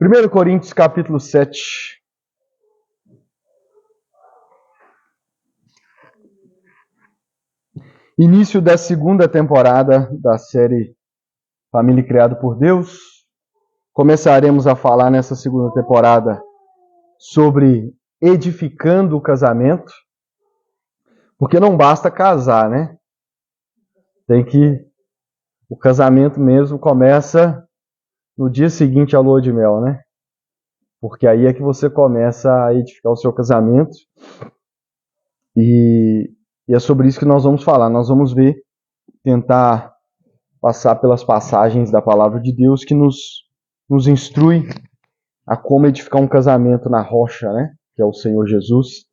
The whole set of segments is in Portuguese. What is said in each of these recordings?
1 Coríntios capítulo 7. Início da segunda temporada da série Família Criada por Deus. Começaremos a falar nessa segunda temporada sobre edificando o casamento, porque não basta casar, né? O casamento mesmo começa no dia seguinte à lua de mel, né? Porque aí é que você começa a edificar o seu casamento. E é sobre isso que nós vamos falar. Nós vamos tentar passar pelas passagens da palavra de Deus que nos instrui a como edificar um casamento na rocha, né? Que é o Senhor Jesus.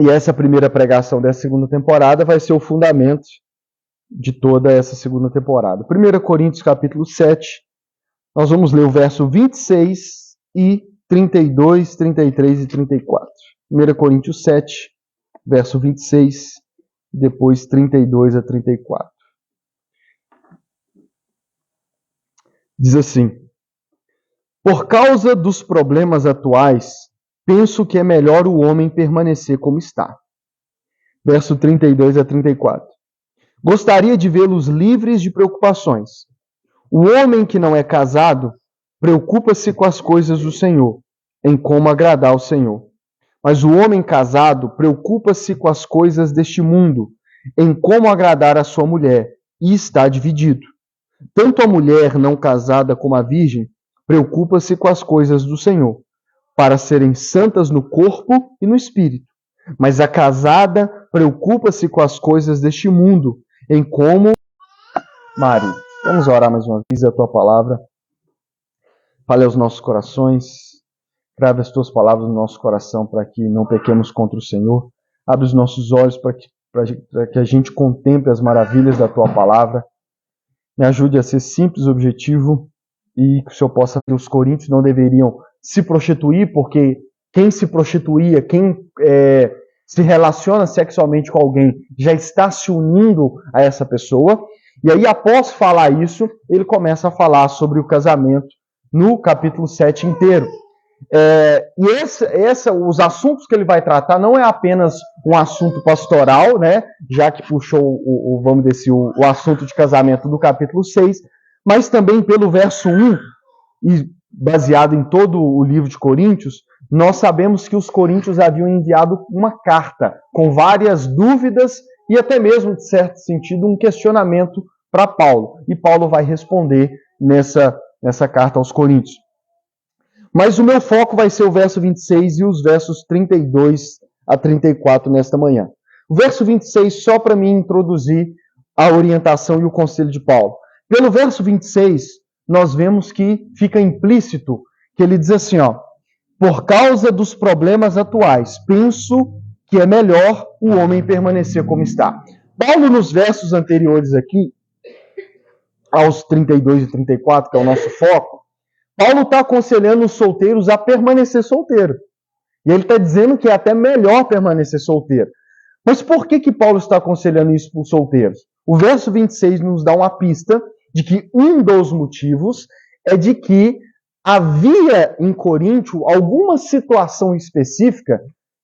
E essa primeira pregação dessa segunda temporada vai ser o fundamento de toda essa segunda temporada. 1 Coríntios capítulo 7, nós vamos ler o verso 26 e 32, 33 e 34. 1 Coríntios 7, verso 26, depois 32 a 34. Diz assim: por causa dos problemas atuais, penso que é melhor o homem permanecer como está. Verso 32 a 34. Gostaria de vê-los livres de preocupações. O homem que não é casado preocupa-se com as coisas do Senhor, em como agradar ao Senhor. Mas o homem casado preocupa-se com as coisas deste mundo, em como agradar a sua mulher, e está dividido. Tanto a mulher não casada como a virgem preocupa-se com as coisas do Senhor, para serem santas no corpo e no espírito. Mas a casada preocupa-se com as coisas deste mundo, em como... Mari, vamos orar mais uma vez a tua palavra. Fale aos nossos corações. Grave as tuas palavras no nosso coração para que não pequemos contra o Senhor. Abre os nossos olhos para que a gente contemple as maravilhas da tua palavra. Me ajude a ser simples, objetivo, e que o Senhor possa ver. Os coríntios não deveriam se prostituir, porque quem se prostituía, quem se relaciona sexualmente com alguém, já está se unindo a essa pessoa. E aí, após falar isso, ele começa a falar sobre o casamento no capítulo 7 inteiro. Os assuntos que ele vai tratar não é apenas um assunto pastoral, né, já que puxou o assunto de casamento do capítulo 6, mas também pelo verso 1, e baseado em todo o livro de Coríntios, nós sabemos que os coríntios haviam enviado uma carta com várias dúvidas e até mesmo, de certo sentido, um questionamento para Paulo. E Paulo vai responder nessa carta aos coríntios. Mas o meu foco vai ser o verso 26 e os versos 32 a 34 nesta manhã. O verso 26, só para me introduzir a orientação e o conselho de Paulo. Pelo verso 26, nós vemos que fica implícito que ele diz assim, por causa dos problemas atuais, penso que é melhor o homem permanecer como está. Paulo, nos versos anteriores aqui, aos 32 e 34, que é o nosso foco, Paulo está aconselhando os solteiros a permanecer solteiro. E ele está dizendo que é até melhor permanecer solteiro. Mas por que Paulo está aconselhando isso para os solteiros? O verso 26 nos dá uma pista de que um dos motivos é de que havia em Coríntio alguma situação específica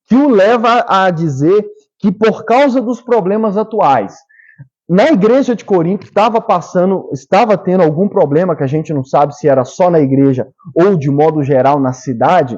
que o leva a dizer que por causa dos problemas atuais, na igreja de Corinto estava tendo algum problema, que a gente não sabe se era só na igreja ou de modo geral na cidade,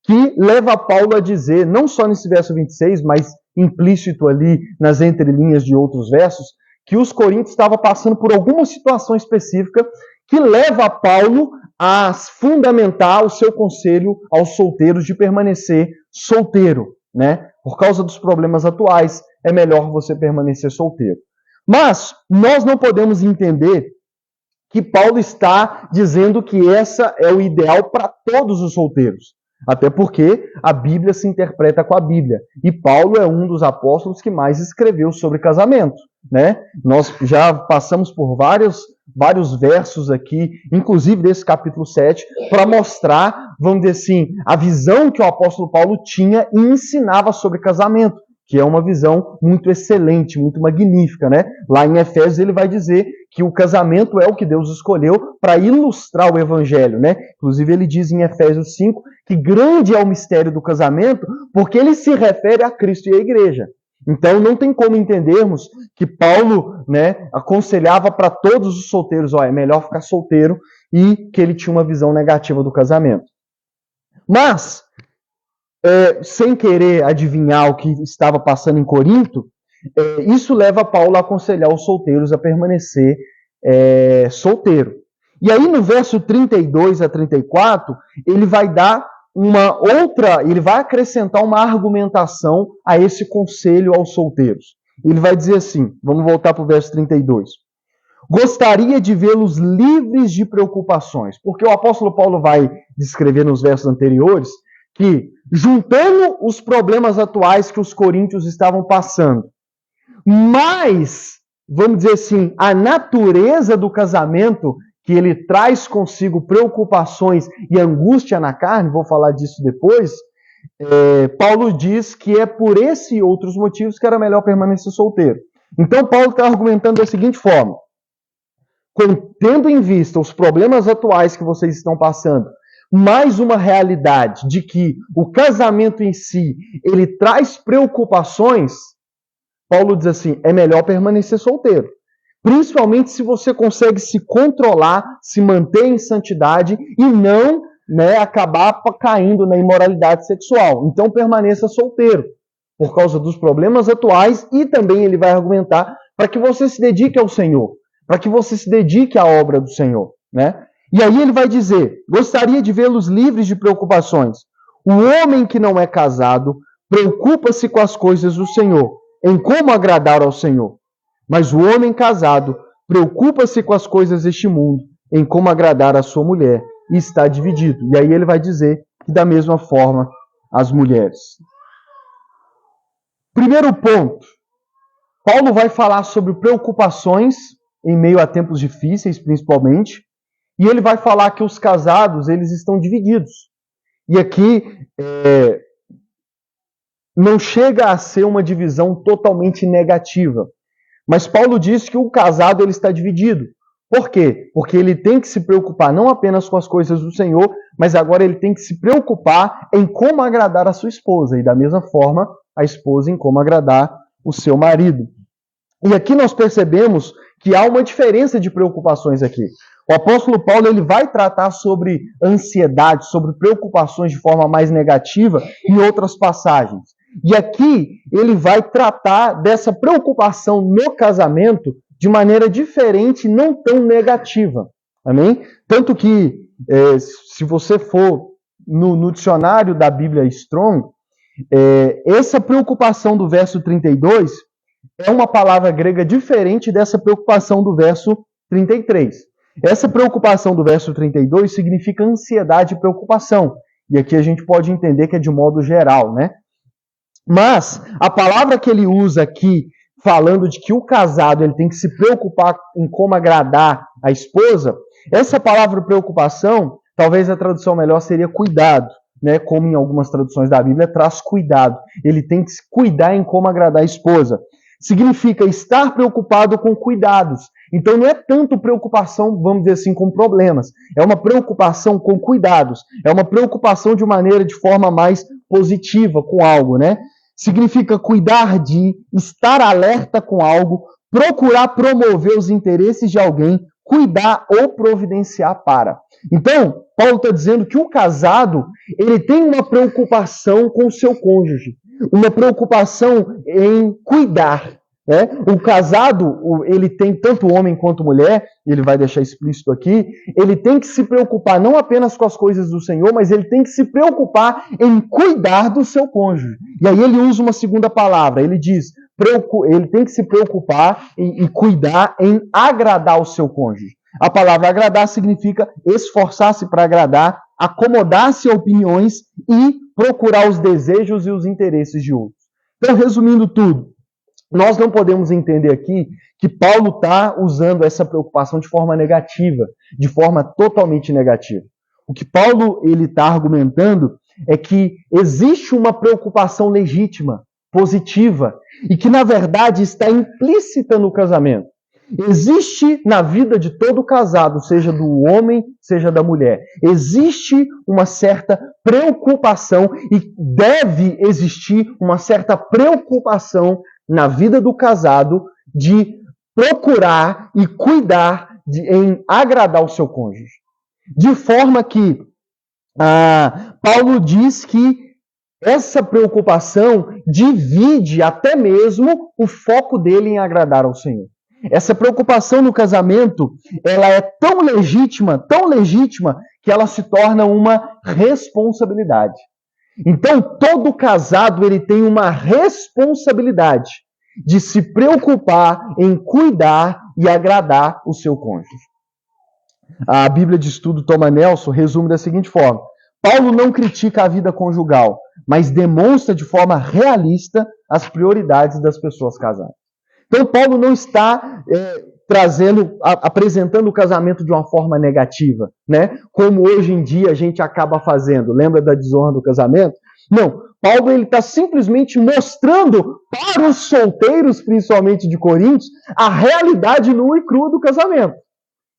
que leva Paulo a dizer, não só nesse verso 26, mas implícito ali nas entrelinhas de outros versos, que os coríntios estavam passando por alguma situação específica que leva Paulo a fundamentar o seu conselho aos solteiros de permanecer solteiro, né? Por causa dos problemas atuais, é melhor você permanecer solteiro. Mas nós não podemos entender que Paulo está dizendo que essa é o ideal para todos os solteiros. Até porque a Bíblia se interpreta com a Bíblia. E Paulo é um dos apóstolos que mais escreveu sobre casamento, né? Nós já passamos por vários versos aqui, inclusive desse capítulo 7, para mostrar, vamos dizer assim, a visão que o apóstolo Paulo tinha e ensinava sobre casamento, que é uma visão muito excelente, muito magnífica, né? Lá em Efésios ele vai dizer que o casamento é o que Deus escolheu para ilustrar o evangelho, né? Inclusive ele diz em Efésios 5 que grande é o mistério do casamento, porque ele se refere a Cristo e à igreja. Então não tem como entendermos que Paulo, né, aconselhava para todos os solteiros, é melhor ficar solteiro, e que ele tinha uma visão negativa do casamento. Mas, sem querer adivinhar o que estava passando em Corinto, isso leva Paulo a aconselhar os solteiros a permanecer solteiro. E aí no verso 32 a 34, ele vai dar ele vai acrescentar uma argumentação a esse conselho aos solteiros. Ele vai dizer assim, vamos voltar para o verso 32. Gostaria de vê-los livres de preocupações, porque o apóstolo Paulo vai descrever nos versos anteriores que, juntando os problemas atuais que os coríntios estavam passando, mas, vamos dizer assim, a natureza do casamento, que ele traz consigo preocupações e angústia na carne, vou falar disso depois, Paulo diz que é por esse e outros motivos que era melhor permanecer solteiro. Então Paulo está argumentando da seguinte forma: tendo em vista os problemas atuais que vocês estão passando, mais uma realidade de que o casamento em si, ele traz preocupações, Paulo diz assim, é melhor permanecer solteiro. Principalmente se você consegue se controlar, se manter em santidade e não, acabar caindo na imoralidade sexual. Então permaneça solteiro, por causa dos problemas atuais, e também ele vai argumentar para que você se dedique ao Senhor, para que você se dedique à obra do Senhor, né? E aí ele vai dizer, gostaria de vê-los livres de preocupações. O homem que não é casado preocupa-se com as coisas do Senhor, em como agradar ao Senhor. Mas o homem casado preocupa-se com as coisas deste mundo, em como agradar a sua mulher, e está dividido. E aí ele vai dizer que da mesma forma as mulheres. Primeiro ponto, Paulo vai falar sobre preocupações em meio a tempos difíceis, principalmente, e ele vai falar que os casados, eles estão divididos. E aqui não chega a ser uma divisão totalmente negativa. Mas Paulo diz que o casado ele está dividido. Por quê? Porque ele tem que se preocupar não apenas com as coisas do Senhor, mas agora ele tem que se preocupar em como agradar a sua esposa. E da mesma forma, a esposa em como agradar o seu marido. E aqui nós percebemos que há uma diferença de preocupações aqui. O apóstolo Paulo ele vai tratar sobre ansiedade, sobre preocupações de forma mais negativa em outras passagens. E aqui ele vai tratar dessa preocupação no casamento de maneira diferente, não tão negativa. Amém? Tanto que, se você for no dicionário da Bíblia Strong, essa preocupação do verso 32 é uma palavra grega diferente dessa preocupação do verso 33. Essa preocupação do verso 32 significa ansiedade e preocupação. E aqui a gente pode entender que é de modo geral, né? Mas a palavra que ele usa aqui, falando de que o casado ele tem que se preocupar em como agradar a esposa, essa palavra preocupação, talvez a tradução melhor seria cuidado, né? Como em algumas traduções da Bíblia traz cuidado. Ele tem que se cuidar em como agradar a esposa. Significa estar preocupado com cuidados. Então não é tanto preocupação, vamos dizer assim, com problemas. É uma preocupação com cuidados. É uma preocupação de forma mais positiva com algo, né? Significa cuidar de, estar alerta com algo, procurar promover os interesses de alguém, cuidar ou providenciar para. Então, Paulo está dizendo que o casado, ele tem uma preocupação com o seu cônjuge, uma preocupação em cuidar. Né? O casado, ele tem tanto homem quanto mulher, ele vai deixar explícito aqui, ele tem que se preocupar não apenas com as coisas do Senhor, mas ele tem que se preocupar em cuidar do seu cônjuge. E aí ele usa uma segunda palavra, ele diz, ele tem que se preocupar e cuidar em agradar o seu cônjuge. A palavra agradar significa esforçar-se para agradar, acomodar-se a opiniões e procurar os desejos e os interesses de outros. Então, resumindo tudo, nós não podemos entender aqui que Paulo está usando essa preocupação de forma negativa, de forma totalmente negativa. O que Paulo está argumentando é que existe uma preocupação legítima, positiva, e que, na verdade, está implícita no casamento. Existe na vida de todo casado, seja do homem, seja da mulher, existe uma certa preocupação e deve existir uma certa preocupação na vida do casado de procurar e cuidar em agradar o seu cônjuge. De forma que Paulo diz que essa preocupação divide até mesmo o foco dele em agradar ao Senhor. Essa preocupação no casamento, ela é tão legítima, que ela se torna uma responsabilidade. Então, todo casado ele tem uma responsabilidade de se preocupar em cuidar e agradar o seu cônjuge. A Bíblia de Estudo Thomas Nelson resume da seguinte forma: Paulo não critica a vida conjugal, mas demonstra de forma realista as prioridades das pessoas casadas. Então, Paulo não está apresentando o casamento de uma forma negativa, né? Como hoje em dia a gente acaba fazendo. Lembra da desonra do casamento? Não. Paulo está simplesmente mostrando para os solteiros, principalmente de Coríntios, a realidade nua e crua do casamento.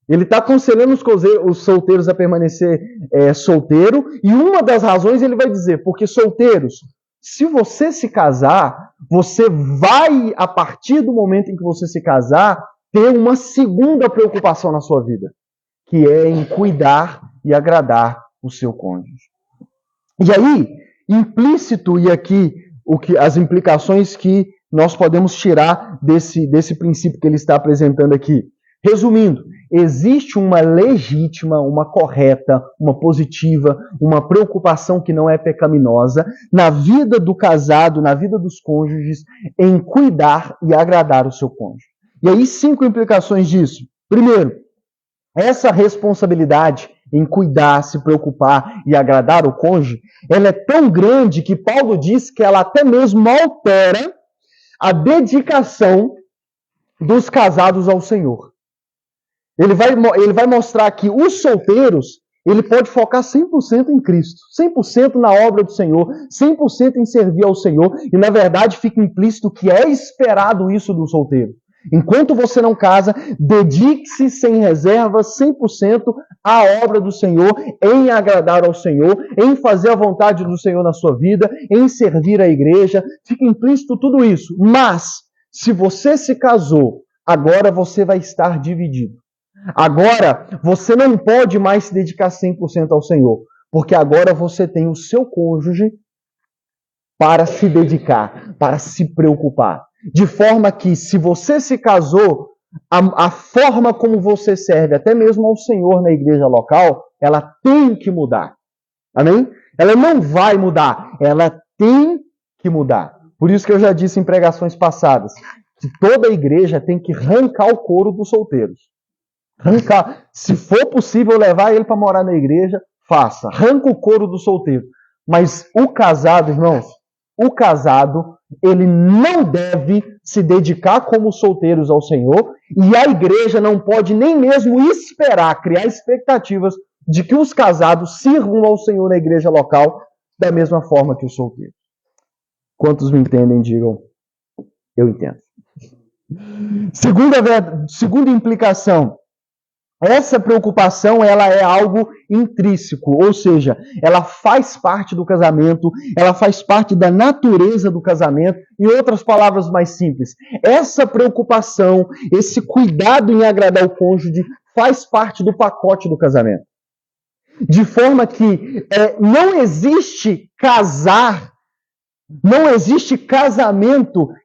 Ele está aconselhando os solteiros a permanecer solteiro, e uma das razões ele vai dizer, porque solteiros, se você se casar, você vai, a partir do momento em que você se casar, ter uma segunda preocupação na sua vida, que é em cuidar e agradar o seu cônjuge. E aí, implícito, e aqui as implicações que nós podemos tirar desse princípio que ele está apresentando aqui. Resumindo, existe uma legítima, uma correta, uma positiva, uma preocupação que não é pecaminosa na vida do casado, na vida dos cônjuges, em cuidar e agradar o seu cônjuge. E aí, 5 implicações disso. Primeiro, essa responsabilidade em cuidar, se preocupar e agradar o cônjuge, ela é tão grande que Paulo diz que ela até mesmo altera a dedicação dos casados ao Senhor. Ele vai mostrar que os solteiros, ele pode focar 100% em Cristo, 100% na obra do Senhor, 100% em servir ao Senhor, e na verdade fica implícito que é esperado isso do solteiro. Enquanto você não casa, dedique-se sem reserva 100% à obra do Senhor, em agradar ao Senhor, em fazer a vontade do Senhor na sua vida, em servir a igreja, fica implícito tudo isso. Mas, se você se casou, agora você vai estar dividido. Agora, você não pode mais se dedicar 100% ao Senhor, porque agora você tem o seu cônjuge para se dedicar, para se preocupar. De forma que, se você se casou, a forma como você serve, até mesmo ao Senhor na igreja local, ela tem que mudar. Amém? Ela não vai mudar, ela tem que mudar. Por isso que eu já disse em pregações passadas, que toda igreja tem que arrancar o couro dos solteiros. Arrancar. Se for possível levar ele para morar na igreja, faça. Arranca o couro do solteiro. Mas o casado, irmãos, o casado, ele não deve se dedicar como solteiros ao Senhor, e a igreja não pode nem mesmo esperar, criar expectativas de que os casados sirvam ao Senhor na igreja local da mesma forma que os solteiros. Quantos me entendem, digam, eu entendo. Segunda implicação, essa preocupação, ela é algo intrínseco, ou seja, ela faz parte do casamento, ela faz parte da natureza do casamento. Em outras palavras mais simples, essa preocupação, esse cuidado em agradar o cônjuge, faz parte do pacote do casamento. De forma que não existe casamento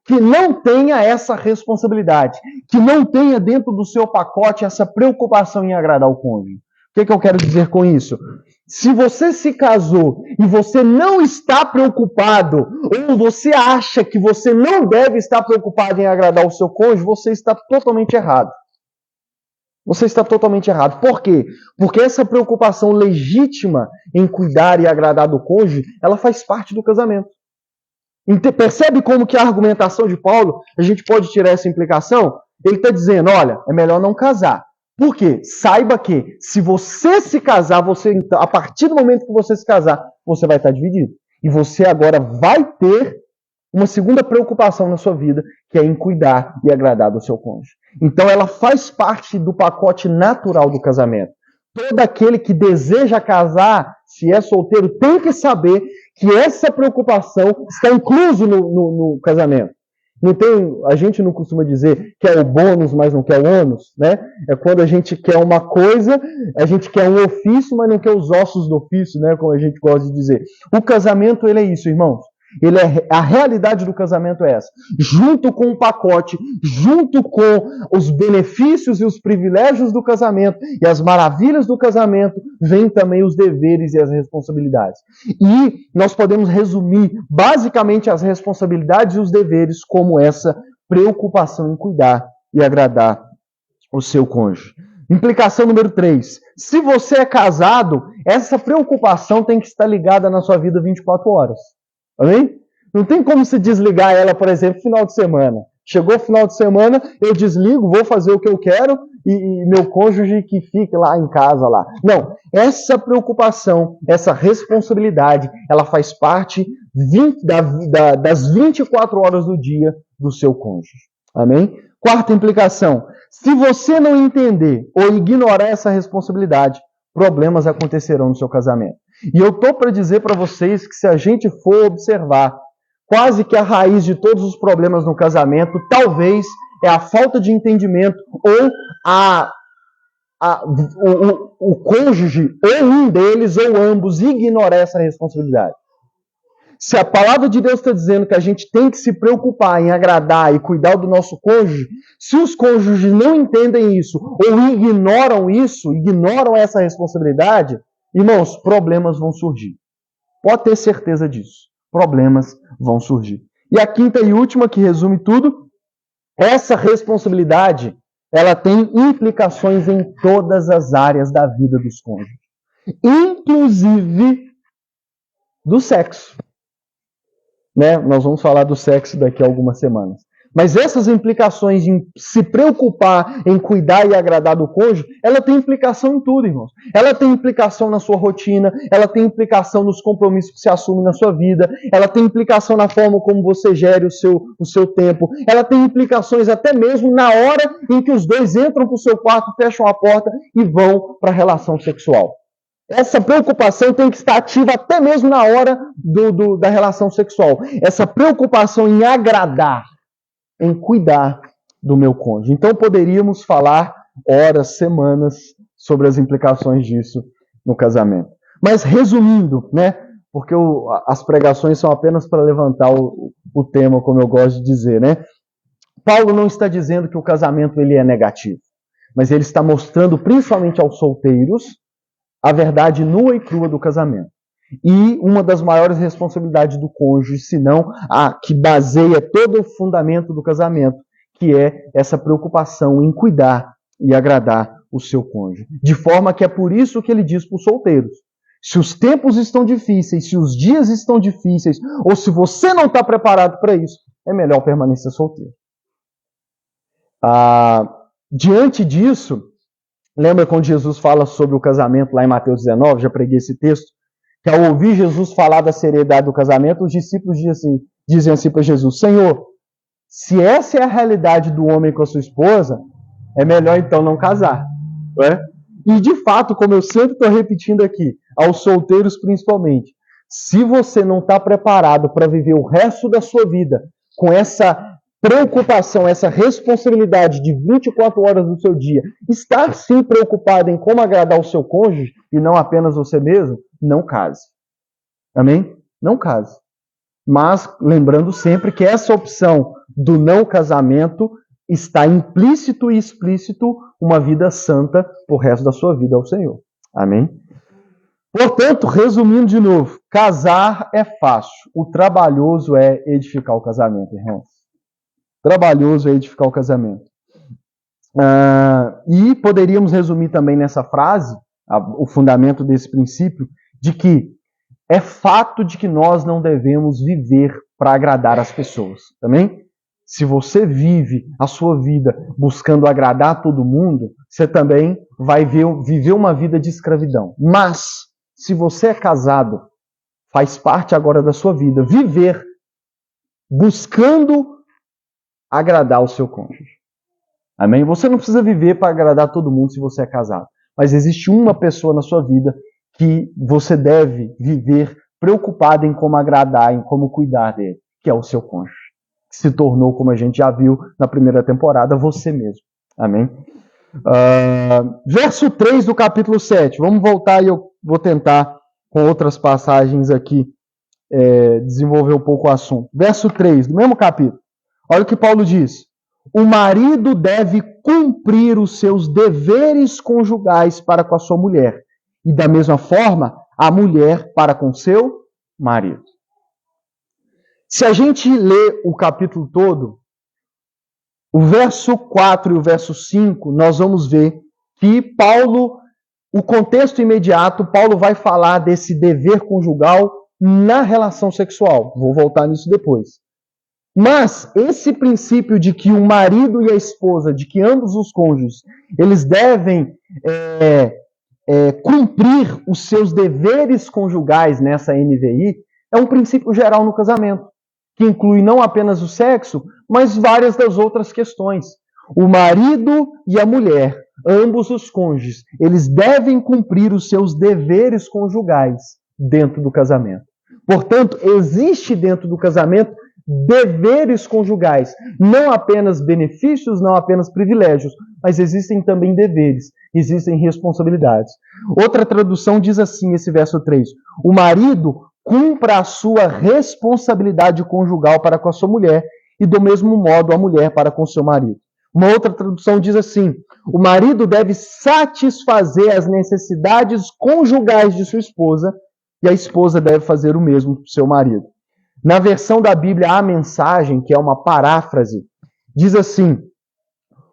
que não tenha essa responsabilidade, que não tenha dentro do seu pacote essa preocupação em agradar o cônjuge. O que eu quero dizer com isso? Se você se casou e você não está preocupado, ou você acha que você não deve estar preocupado em agradar o seu cônjuge, você está totalmente errado. Você está totalmente errado. Por quê? Porque essa preocupação legítima em cuidar e agradar do cônjuge, ela faz parte do casamento. Percebe como que a argumentação de Paulo, a gente pode tirar essa implicação? Ele está dizendo, olha, é melhor não casar. Por quê? Saiba que se você se casar, a partir do momento que você se casar, você vai estar dividido. E você agora vai ter uma segunda preocupação na sua vida, que é em cuidar e agradar do seu cônjuge. Então ela faz parte do pacote natural do casamento. Todo aquele que deseja casar, se é solteiro, tem que saber que essa preocupação está incluso no casamento. A gente não costuma dizer que é o bônus, mas não quer o ônus, né? É quando a gente quer uma coisa, a gente quer um ofício, mas não quer os ossos do ofício, né? Como a gente gosta de dizer. O casamento, ele é isso, irmãos. A realidade do casamento é essa. Junto com o pacote, junto com os benefícios e os privilégios do casamento e as maravilhas do casamento, vem também os deveres e as responsabilidades. E nós podemos resumir basicamente as responsabilidades e os deveres como essa preocupação em cuidar e agradar o seu cônjuge. Implicação número 3. Se você é casado, essa preocupação tem que estar ligada na sua vida 24 horas. Amém? Não tem como se desligar ela, por exemplo, final de semana. Chegou o final de semana, eu desligo, vou fazer o que eu quero e meu cônjuge que fique lá em casa lá. Não, essa preocupação, essa responsabilidade, ela faz parte das 24 horas do dia do seu cônjuge. Amém? Quarta implicação. Se você não entender ou ignorar essa responsabilidade, problemas acontecerão no seu casamento. E eu estou para dizer para vocês que se a gente for observar, quase que a raiz de todos os problemas no casamento, talvez é a falta de entendimento ou o cônjuge, ou um deles, ou ambos, ignorar essa responsabilidade. Se a palavra de Deus está dizendo que a gente tem que se preocupar em agradar e cuidar do nosso cônjuge, se os cônjuges não entendem isso ou ignoram essa responsabilidade, irmãos, problemas vão surgir. Pode ter certeza disso. Problemas vão surgir. E a quinta e última, que resume tudo, essa responsabilidade, ela tem implicações em todas as áreas da vida dos cônjuges. Inclusive do sexo. Né? Nós vamos falar do sexo daqui a algumas semanas. Mas essas implicações em se preocupar, em cuidar e agradar do cônjuge, ela tem implicação em tudo, irmãos. Ela tem implicação na sua rotina, ela tem implicação nos compromissos que você assume na sua vida, ela tem implicação na forma como você gere o seu tempo, ela tem implicações até mesmo na hora em que os dois entram para o seu quarto, fecham a porta e vão para a relação sexual. Essa preocupação tem que estar ativa até mesmo na hora da relação sexual. Essa preocupação em agradar, em cuidar do meu cônjuge. Então poderíamos falar horas, semanas sobre as implicações disso no casamento. Mas resumindo, né, porque as pregações são apenas para levantar o tema, como eu gosto de dizer, né? Paulo não está dizendo que o casamento ele é negativo, mas ele está mostrando principalmente aos solteiros a verdade nua e crua do casamento. E uma das maiores responsabilidades do cônjuge, se não a que baseia todo o fundamento do casamento, que é essa preocupação em cuidar e agradar o seu cônjuge. De forma que é por isso que ele diz para os solteiros, se os tempos estão difíceis, se os dias estão difíceis, ou se você não está preparado para isso, é melhor permanecer solteiro. Diante disso, lembra quando Jesus fala sobre o casamento lá em Mateus 19? Já preguei esse texto. Que ao ouvir Jesus falar da seriedade do casamento, os discípulos dizem assim para Jesus: Senhor, se essa é a realidade do homem com a sua esposa, é melhor então não casar. Não é? E de fato, como eu sempre estou repetindo aqui, aos solteiros principalmente, se você não está preparado para viver o resto da sua vida com essa preocupação, essa responsabilidade de 24 horas do seu dia, estar sim preocupado em como agradar o seu cônjuge e não apenas você mesmo, não case. Amém? Não case. Mas lembrando sempre que essa opção do não casamento está implícito e explícito uma vida santa por resto da sua vida ao Senhor. Amém? Portanto, resumindo de novo, casar é fácil. O trabalhoso é edificar o casamento, irmãos. Trabalhoso é edificar o casamento. E poderíamos resumir também nessa frase, o fundamento desse princípio, de que é fato de que nós não devemos viver para agradar as pessoas. Também? Se você vive a sua vida buscando agradar todo mundo, você também vai viver uma vida de escravidão. Mas, se você é casado, faz parte agora da sua vida viver buscando agradar o seu cônjuge. Amém? Você não precisa viver para agradar todo mundo se você é casado. Mas existe uma pessoa na sua vida que você deve viver preocupado em como agradar, em como cuidar dele, que é o seu cônjuge. Que se tornou, como a gente já viu na primeira temporada, você mesmo. Amém? Verso 3 do capítulo 7. Vamos voltar e eu vou tentar, com outras passagens aqui, desenvolver um pouco o assunto. Verso 3, do mesmo capítulo. Olha o que Paulo diz. O marido deve cumprir os seus deveres conjugais para com a sua mulher. E da mesma forma, a mulher para com seu marido. Se a gente lê o capítulo todo, o verso 4 e o verso 5, nós vamos ver que Paulo, o contexto imediato, Paulo vai falar desse dever conjugal na relação sexual. Vou voltar nisso depois. Mas esse princípio de que o marido e a esposa, de que ambos os cônjuges, eles devem cumprir os seus deveres conjugais nessa NVI, é um princípio geral no casamento, que inclui não apenas o sexo, mas várias das outras questões. O marido e a mulher, ambos os cônjuges, eles devem cumprir os seus deveres conjugais dentro do casamento. Portanto, existe dentro do casamento deveres conjugais, não apenas benefícios, não apenas privilégios, mas existem também deveres, existem responsabilidades. Outra tradução diz assim, esse verso 3, o marido cumpra a sua responsabilidade conjugal para com a sua mulher e do mesmo modo a mulher para com o seu marido. Uma outra tradução diz assim, o marido deve satisfazer as necessidades conjugais de sua esposa e a esposa deve fazer o mesmo para o seu marido. Na versão da Bíblia, a mensagem, que é uma paráfrase, diz assim,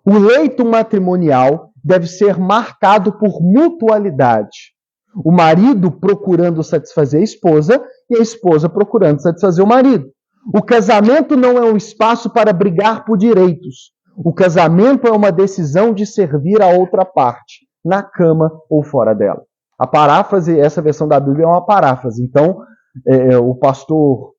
o leito matrimonial deve ser marcado por mutualidade. O marido procurando satisfazer a esposa e a esposa procurando satisfazer o marido. O casamento não é um espaço para brigar por direitos. O casamento é uma decisão de servir a outra parte, na cama ou fora dela. A paráfrase, essa versão da Bíblia é uma paráfrase. Então, o pastor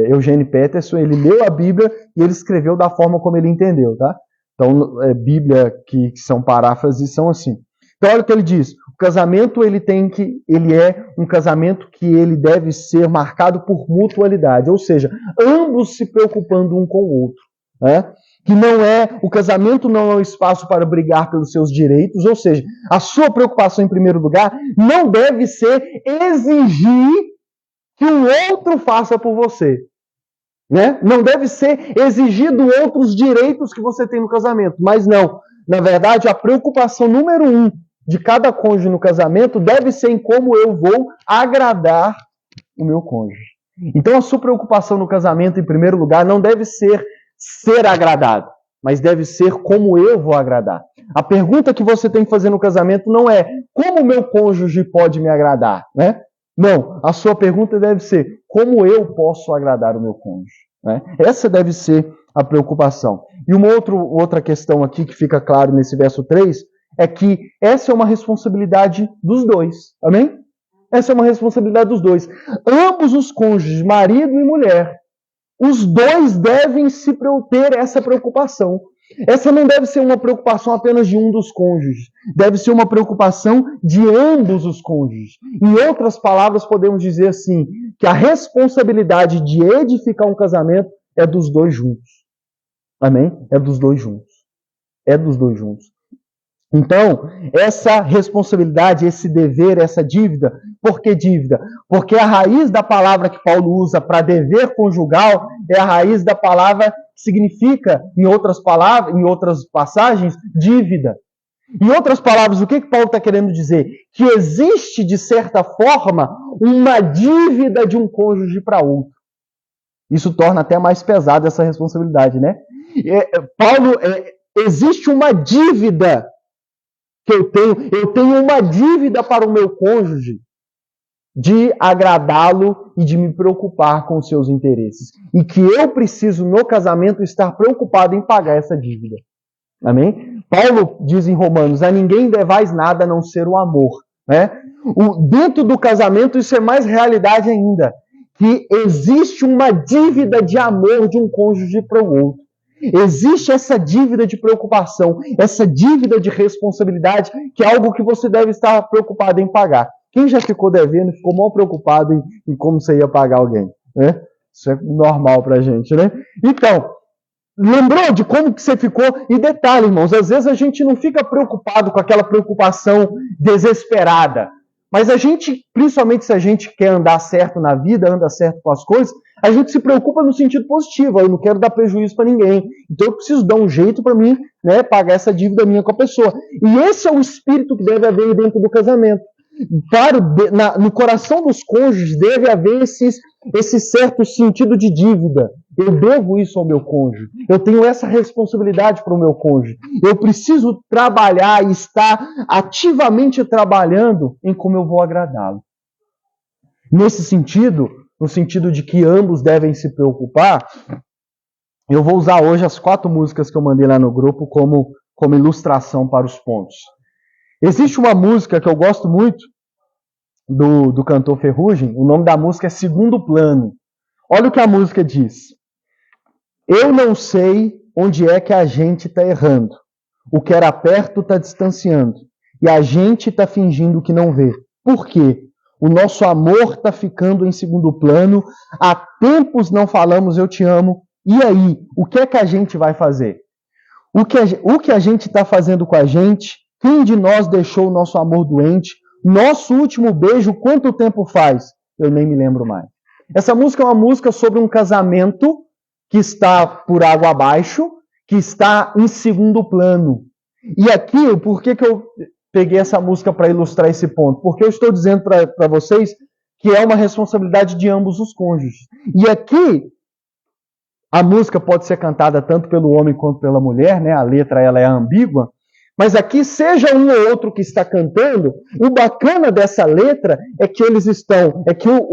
Eugênio Peterson, ele leu a Bíblia e ele escreveu da forma como ele entendeu, tá? Então, Bíblia que são paráfrases são assim. Então, olha o que ele diz. O casamento, ele é um casamento que ele deve ser marcado por mutualidade, ou seja, ambos se preocupando um com o outro, né? Que o casamento não é um espaço para brigar pelos seus direitos, ou seja, a sua preocupação em primeiro lugar não deve ser exigir que o outro faça por você, né? Não deve ser exigido outros direitos que você tem no casamento, mas não. Na verdade, a preocupação número 1 de cada cônjuge no casamento deve ser em como eu vou agradar o meu cônjuge. Então, a sua preocupação no casamento, em primeiro lugar, não deve ser agradado, mas deve ser como eu vou agradar. A pergunta que você tem que fazer no casamento não é como o meu cônjuge pode me agradar, né? Não, a sua pergunta deve ser como eu posso agradar o meu cônjuge, né? Essa deve ser a preocupação. E uma outra questão aqui que fica claro nesse verso 3 é que essa é uma responsabilidade dos dois, amém? Essa é uma responsabilidade dos dois. Ambos os cônjuges, marido e mulher, os dois devem ter essa preocupação. Essa não deve ser uma preocupação apenas de um dos cônjuges. Deve ser uma preocupação de ambos os cônjuges. Em outras palavras, podemos dizer assim, que a responsabilidade de edificar um casamento é dos dois juntos. Amém? É dos dois juntos. É dos dois juntos. Então, essa responsabilidade, esse dever, essa dívida, por que dívida? Porque a raiz da palavra que Paulo usa para dever conjugal é a raiz da palavra que significa, em outras passagens, dívida. Em outras palavras, o que Paulo está querendo dizer? Que existe, de certa forma, uma dívida de um cônjuge para outro. Isso torna até mais pesada essa responsabilidade, né? Existe uma dívida que eu tenho uma dívida para o meu cônjuge de agradá-lo e de me preocupar com os seus interesses. E que eu preciso, no casamento, estar preocupado em pagar essa dívida. Amém? Paulo diz em Romanos, a ninguém devais nada a não ser o amor. Né? Dentro do casamento, isso é mais realidade ainda. que existe uma dívida de amor de um cônjuge para o outro. Existe essa dívida de preocupação, essa dívida de responsabilidade, que é algo que você deve estar preocupado em pagar. Quem já ficou devendo e ficou mal preocupado em como você ia pagar alguém? Né? Isso é normal para a gente, né? Então, lembrou de como que você ficou? E detalhe, irmãos, às vezes a gente não fica preocupado com aquela preocupação desesperada. Mas a gente, principalmente se a gente quer andar certo na vida, anda certo com as coisas, a gente se preocupa no sentido positivo. Eu não quero dar prejuízo para ninguém. Então eu preciso dar um jeito para mim, né, pagar essa dívida minha com a pessoa. E esse é o espírito que deve haver dentro do casamento. No coração dos cônjuges deve haver esse certo sentido de dívida. Eu devo isso ao meu cônjuge. Eu tenho essa responsabilidade para o meu cônjuge. Eu preciso trabalhar e estar ativamente trabalhando em como eu vou agradá-lo. Nesse sentido, no sentido de que ambos devem se preocupar, eu vou usar hoje as 4 músicas que eu mandei lá no grupo como ilustração para os pontos. Existe uma música que eu gosto muito do cantor Ferrugem. O nome da música é Segundo Plano. Olha o que a música diz. Eu não sei onde é que a gente está errando. O que era perto está distanciando. E a gente está fingindo que não vê. Por quê? O nosso amor está ficando em segundo plano. Há tempos não falamos eu te amo. E aí, o que é que a gente vai fazer? O que a gente está fazendo com a gente? Quem de nós deixou o nosso amor doente? Nosso último beijo, quanto tempo faz? Eu nem me lembro mais. Essa música é uma música sobre um casamento que está por água abaixo, que está em segundo plano. E aqui, por que eu peguei essa música para ilustrar esse ponto? Porque eu estou dizendo para vocês que é uma responsabilidade de ambos os cônjuges. E aqui, a música pode ser cantada tanto pelo homem quanto pela mulher, né? A letra ela é ambígua. Mas aqui, seja um ou outro que está cantando, o bacana dessa letra é que eles estão,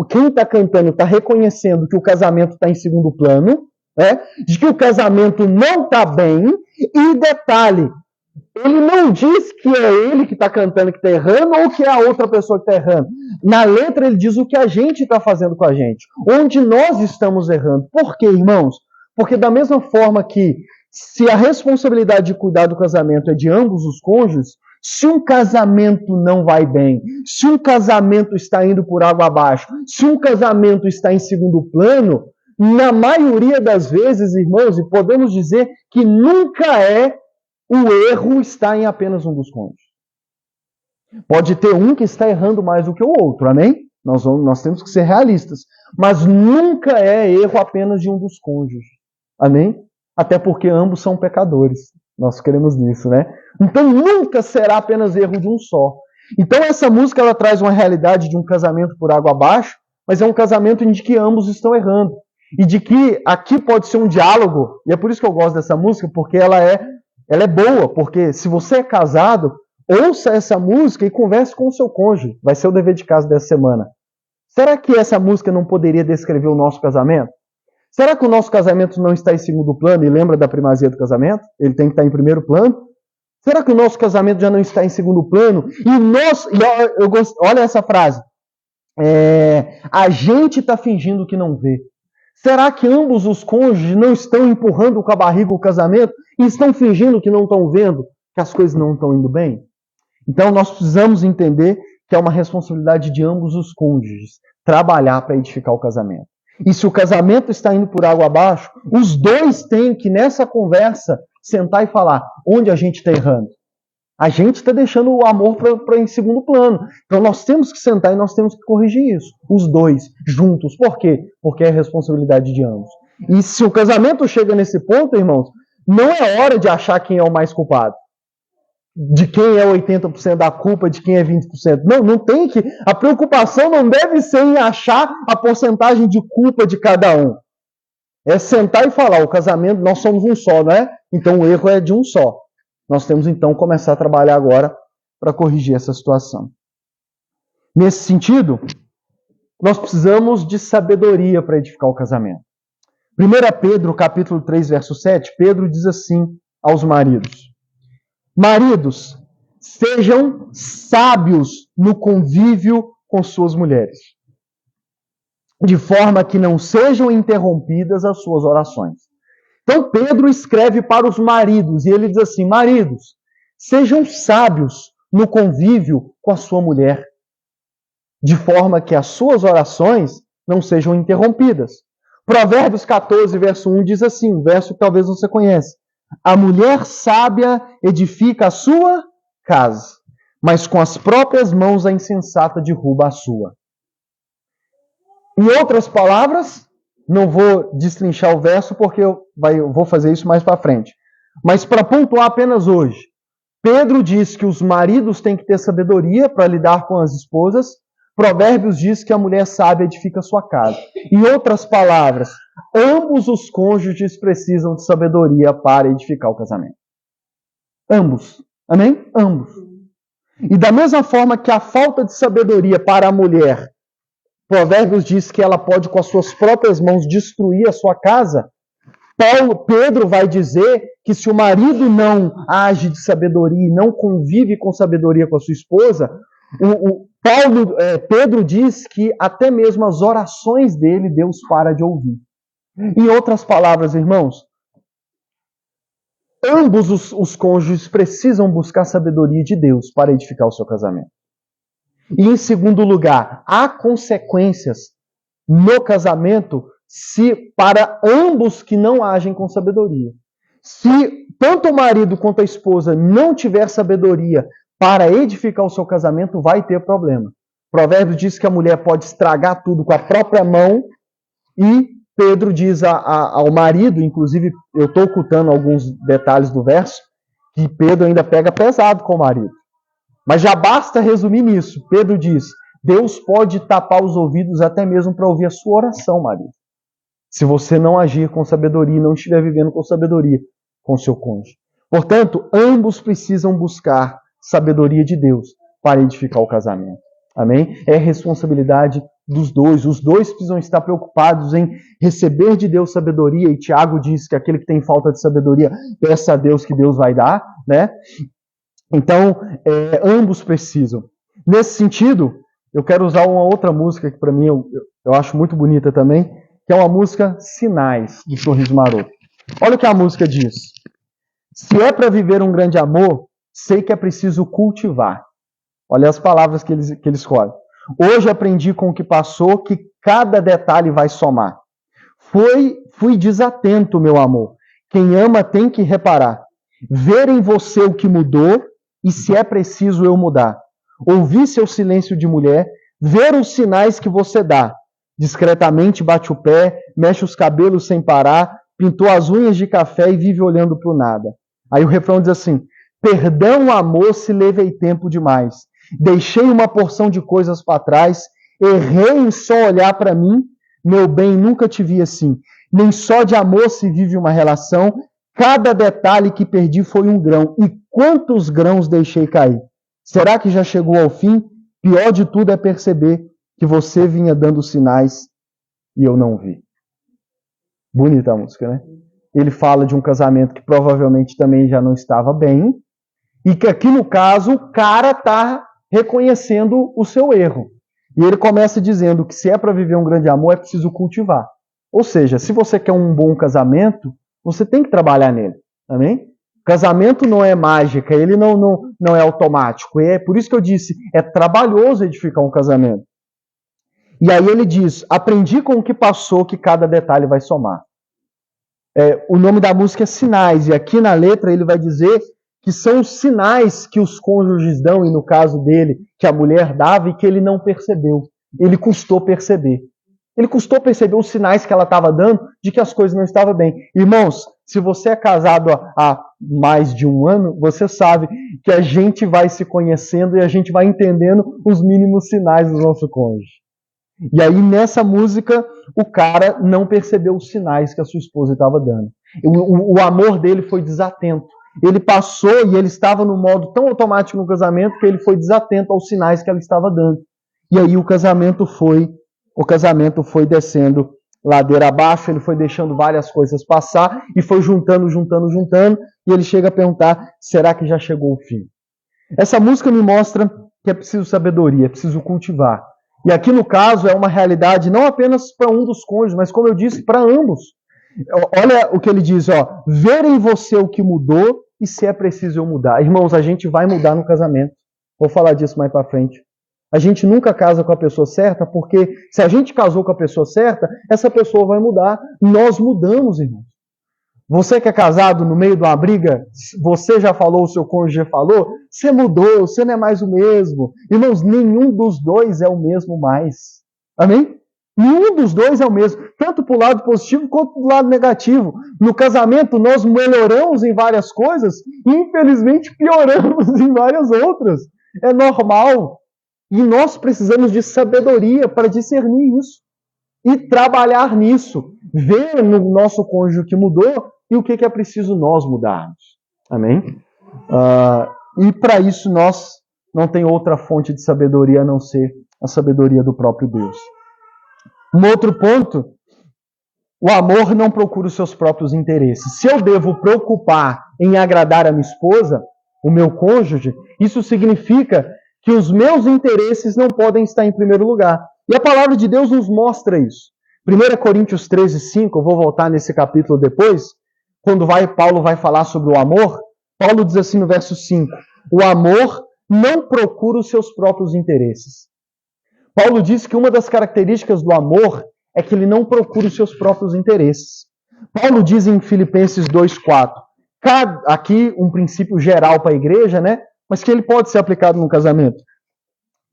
quem está cantando está reconhecendo que o casamento está em segundo plano, né? De que o casamento não está bem, e detalhe, ele não diz que é ele que está cantando que está errando ou que é a outra pessoa que está errando. Na letra ele diz o que a gente está fazendo com a gente, onde nós estamos errando. Por quê, irmãos? Porque da mesma forma que se a responsabilidade de cuidar do casamento é de ambos os cônjuges, se um casamento não vai bem, se um casamento está indo por água abaixo, se um casamento está em segundo plano, na maioria das vezes, irmãos, e podemos dizer que nunca o erro está em apenas um dos cônjuges. Pode ter um que está errando mais do que o outro, amém? Nós temos que ser realistas. Mas nunca é erro apenas de um dos cônjuges, amém? Até porque ambos são pecadores. Nós queremos nisso, né? Então nunca será apenas erro de um só. Então essa música ela traz uma realidade de um casamento por água abaixo, mas é um casamento em que ambos estão errando. E de que aqui pode ser um diálogo, e é por isso que eu gosto dessa música, porque ela é boa, porque se você é casado, ouça essa música e converse com o seu cônjuge. Vai ser o dever de casa dessa semana. Será que essa música não poderia descrever o nosso casamento? Será que o nosso casamento não está em segundo plano e lembra da primazia do casamento? Ele tem que estar em primeiro plano? Será que o nosso casamento já não está em segundo plano? Olha essa frase. A gente está fingindo que não vê. Será que ambos os cônjuges não estão empurrando com a barriga o casamento e estão fingindo que não estão vendo que as coisas não estão indo bem? Então nós precisamos entender que é uma responsabilidade de ambos os cônjuges trabalhar para edificar o casamento. E se o casamento está indo por água abaixo, os dois têm que, nessa conversa, sentar e falar onde a gente está errando. A gente está deixando o amor em segundo plano. Então nós temos que sentar e nós temos que corrigir isso. Os dois, juntos. Por quê? Porque é responsabilidade de ambos. E se o casamento chega nesse ponto, irmãos, não é hora de achar quem é o mais culpado. De quem é 80% da culpa, de quem é 20%. Não tem que... A preocupação não deve ser em achar a porcentagem de culpa de cada um. É sentar e falar, o casamento, nós somos um só, não é? Então o erro é de um só. Nós temos então que começar a trabalhar agora para corrigir essa situação. Nesse sentido, nós precisamos de sabedoria para edificar o casamento. 1 Pedro, capítulo 3, verso 7, Pedro diz assim aos maridos: maridos, sejam sábios no convívio com suas mulheres. de forma que não sejam interrompidas as suas orações. Então Pedro escreve para os maridos e ele diz assim: maridos, sejam sábios no convívio com a sua mulher, de forma que as suas orações não sejam interrompidas. Provérbios 14, verso 1 diz assim, um verso que talvez você conheça: a mulher sábia edifica a sua casa, mas com as próprias mãos a insensata derruba a sua. Em outras palavras, não vou destrinchar o verso porque eu vou fazer isso mais para frente. Mas para pontuar apenas hoje, Pedro diz que os maridos têm que ter sabedoria para lidar com as esposas. Provérbios diz que a mulher sábia edifica a sua casa. Em outras palavras, ambos os cônjuges precisam de sabedoria para edificar o casamento. Ambos. Amém? Ambos. E da mesma forma que a falta de sabedoria para a mulher, Provérbios diz que ela pode com as suas próprias mãos destruir a sua casa, Pedro vai dizer que se o marido não age de sabedoria e não convive com sabedoria com a sua esposa, Pedro diz que até mesmo as orações dele, Deus para de ouvir. Em outras palavras, irmãos, ambos os cônjuges precisam buscar sabedoria de Deus para edificar o seu casamento. E em segundo lugar, há consequências no casamento para ambos que não agem com sabedoria. Se tanto o marido quanto a esposa não tiver sabedoria para edificar o seu casamento, vai ter problema. Provérbios diz que a mulher pode estragar tudo com a própria mão e Pedro diz ao marido, inclusive eu estou ocultando alguns detalhes do verso, que Pedro ainda pega pesado com o marido. Mas já basta resumir nisso. Pedro diz, Deus pode tapar os ouvidos até mesmo para ouvir a sua oração, marido. Se você não agir com sabedoria e não estiver vivendo com sabedoria com seu cônjuge. Portanto, ambos precisam buscar sabedoria de Deus para edificar o casamento. Amém? É responsabilidade dos dois. Os dois precisam estar preocupados em receber de Deus sabedoria. E Tiago diz que aquele que tem falta de sabedoria, peça a Deus que Deus vai dar, né? Então, ambos precisam. Nesse sentido, eu quero usar uma outra música que para mim eu acho muito bonita também, que é uma música Sinais, do Sorriso Maroto. Olha o que a música diz. Se é para viver um grande amor, sei que é preciso cultivar. Olha as palavras que ele escolhe. Hoje aprendi com o que passou que cada detalhe vai somar. Fui desatento, meu amor. Quem ama tem que reparar. Ver em você o que mudou e se é preciso eu mudar. Ouvir seu silêncio de mulher, ver os sinais que você dá. Discretamente bate o pé, mexe os cabelos sem parar, pintou as unhas de café e vive olhando para o nada. Aí o refrão diz assim, perdão, amor, se levei tempo demais. Deixei uma porção de coisas para trás, errei em só olhar para mim, meu bem, nunca te vi assim. Nem só de amor se vive uma relação, cada detalhe que perdi foi um grão, e quantos grãos deixei cair? Será que já chegou ao fim? Pior de tudo é perceber que você vinha dando sinais e eu não vi. Bonita a música, né? Ele fala de um casamento que provavelmente também já não estava bem, e que aqui no caso o cara está reconhecendo o seu erro. E ele começa dizendo que se é para viver um grande amor, é preciso cultivar. Ou seja, se você quer um bom casamento, você tem que trabalhar nele. Amém? Casamento não é mágica, ele não é automático. É por isso que eu disse, é trabalhoso edificar um casamento. E aí ele diz, aprendi com o que passou que cada detalhe vai somar. O nome da música é Sinais, e aqui na letra ele vai dizer que são os sinais que os cônjuges dão, e no caso dele, que a mulher dava e que ele não percebeu. Ele custou perceber. Ele custou perceber os sinais que ela estava dando de que as coisas não estavam bem. Irmãos, se você é casado há mais de um ano, você sabe que a gente vai se conhecendo e a gente vai entendendo os mínimos sinais do nosso cônjuge. E aí, nessa música, o cara não percebeu os sinais que a sua esposa estava dando. O amor dele foi desatento. Ele passou e ele estava no modo tão automático no casamento que ele foi desatento aos sinais que ela estava dando. E aí o casamento foi descendo ladeira abaixo, ele foi deixando várias coisas passar e foi juntando, e ele chega a perguntar, será que já chegou o fim? Essa música me mostra que é preciso sabedoria, é preciso cultivar. E aqui no caso é uma realidade não apenas para um dos cônjuges, mas como eu disse, para ambos. Olha o que ele diz, ó, ver em você o que mudou e se é preciso eu mudar. Irmãos, a gente vai mudar no casamento. Vou falar disso mais para frente. A gente nunca casa com a pessoa certa, porque se a gente casou com a pessoa certa, essa pessoa vai mudar. Nós mudamos, irmãos. Você que é casado no meio de uma briga, você já falou, o seu cônjuge já falou, você mudou, você não é mais o mesmo. Irmãos, nenhum dos dois é o mesmo mais. Amém? Nenhum dos dois é o mesmo, tanto para o lado positivo quanto para o lado negativo. No casamento, nós melhoramos em várias coisas e, infelizmente, pioramos em várias outras. É normal. E nós precisamos de sabedoria para discernir isso e trabalhar nisso. Ver no nosso cônjuge o que mudou e o que é preciso nós mudarmos. Amém? E para isso nós não tem outra fonte de sabedoria a não ser a sabedoria do próprio Deus. Um outro ponto, o amor não procura os seus próprios interesses. Se eu devo preocupar em agradar a minha esposa, o meu cônjuge, isso significa que os meus interesses não podem estar em primeiro lugar. E a palavra de Deus nos mostra isso. 1 Coríntios 13:5, eu vou voltar nesse capítulo depois, quando Paulo vai falar sobre o amor, Paulo diz assim no verso 5, o amor não procura os seus próprios interesses. Paulo diz que uma das características do amor é que ele não procura os seus próprios interesses. Paulo diz em Filipenses 2:4, aqui um princípio geral para a igreja, né? Mas que ele pode ser aplicado no casamento.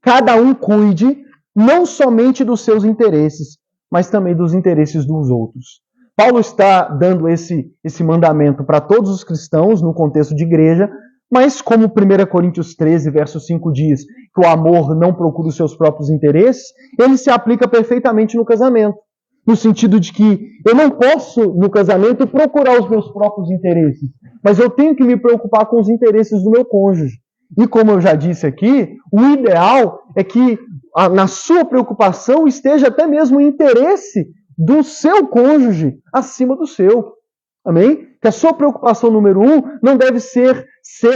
Cada um cuide não somente dos seus interesses, mas também dos interesses dos outros. Paulo está dando esse mandamento para todos os cristãos no contexto de igreja, mas como 1 Coríntios 13, verso 5 diz que o amor não procura os seus próprios interesses, ele se aplica perfeitamente no casamento. No sentido de que eu não posso, no casamento, procurar os meus próprios interesses, mas eu tenho que me preocupar com os interesses do meu cônjuge. E como eu já disse aqui, o ideal é que na sua preocupação esteja até mesmo o interesse do seu cônjuge acima do seu. Amém? Que a sua preocupação número 1 não deve ser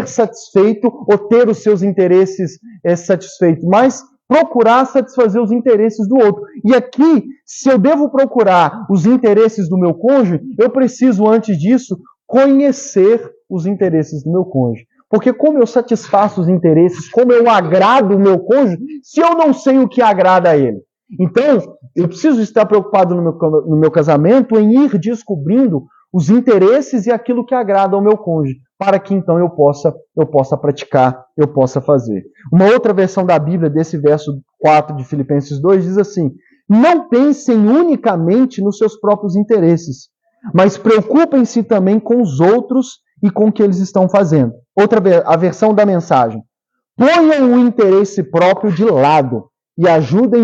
satisfeito ou ter os seus interesses satisfeitos, mas procurar satisfazer os interesses do outro. E aqui, se eu devo procurar os interesses do meu cônjuge, eu preciso, antes disso, conhecer os interesses do meu cônjuge. Porque como eu satisfaço os interesses, como eu agrado o meu cônjuge, se eu não sei o que agrada a ele? Então, eu preciso estar preocupado no meu casamento em ir descobrindo os interesses e aquilo que agrada ao meu cônjuge, para que então eu possa praticar, eu possa fazer. Uma outra versão da Bíblia, desse verso 4 de Filipenses 2, diz assim, não pensem unicamente nos seus próprios interesses, mas preocupem-se também com os outros e com o que eles estão fazendo. A versão da mensagem. Ponham o interesse próprio de lado e ajudem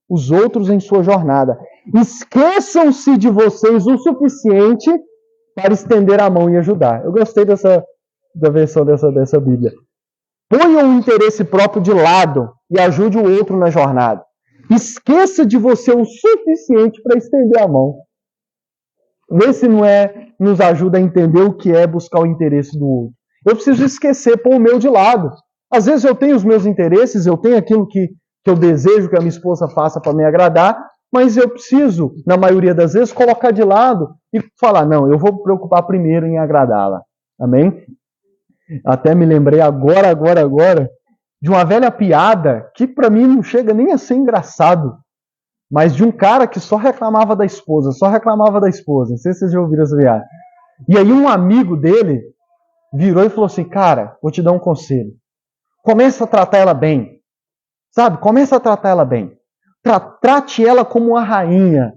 os outros em sua jornada. Esqueçam-se de vocês o suficiente para estender a mão e ajudar. Eu gostei da versão dessa Bíblia. Ponham o interesse próprio de lado e ajude o outro na jornada. Esqueça de você o suficiente para estender a mão. Vê se não nos ajuda a entender o que é buscar o interesse do outro. Eu preciso esquecer, pôr o meu de lado. Às vezes eu tenho os meus interesses, eu tenho aquilo que eu desejo que a minha esposa faça para me agradar, mas eu preciso, na maioria das vezes, colocar de lado e falar, não, eu vou me preocupar primeiro em agradá-la. Amém? Até me lembrei agora, de uma velha piada que para mim não chega nem a ser engraçado, mas de um cara que só reclamava da esposa. Não sei se vocês já ouviram essa piada. E aí um amigo dele virou e falou assim, cara, vou te dar um conselho. Começa a tratar ela bem. Sabe? Começa a tratar ela bem. Trate ela como uma rainha.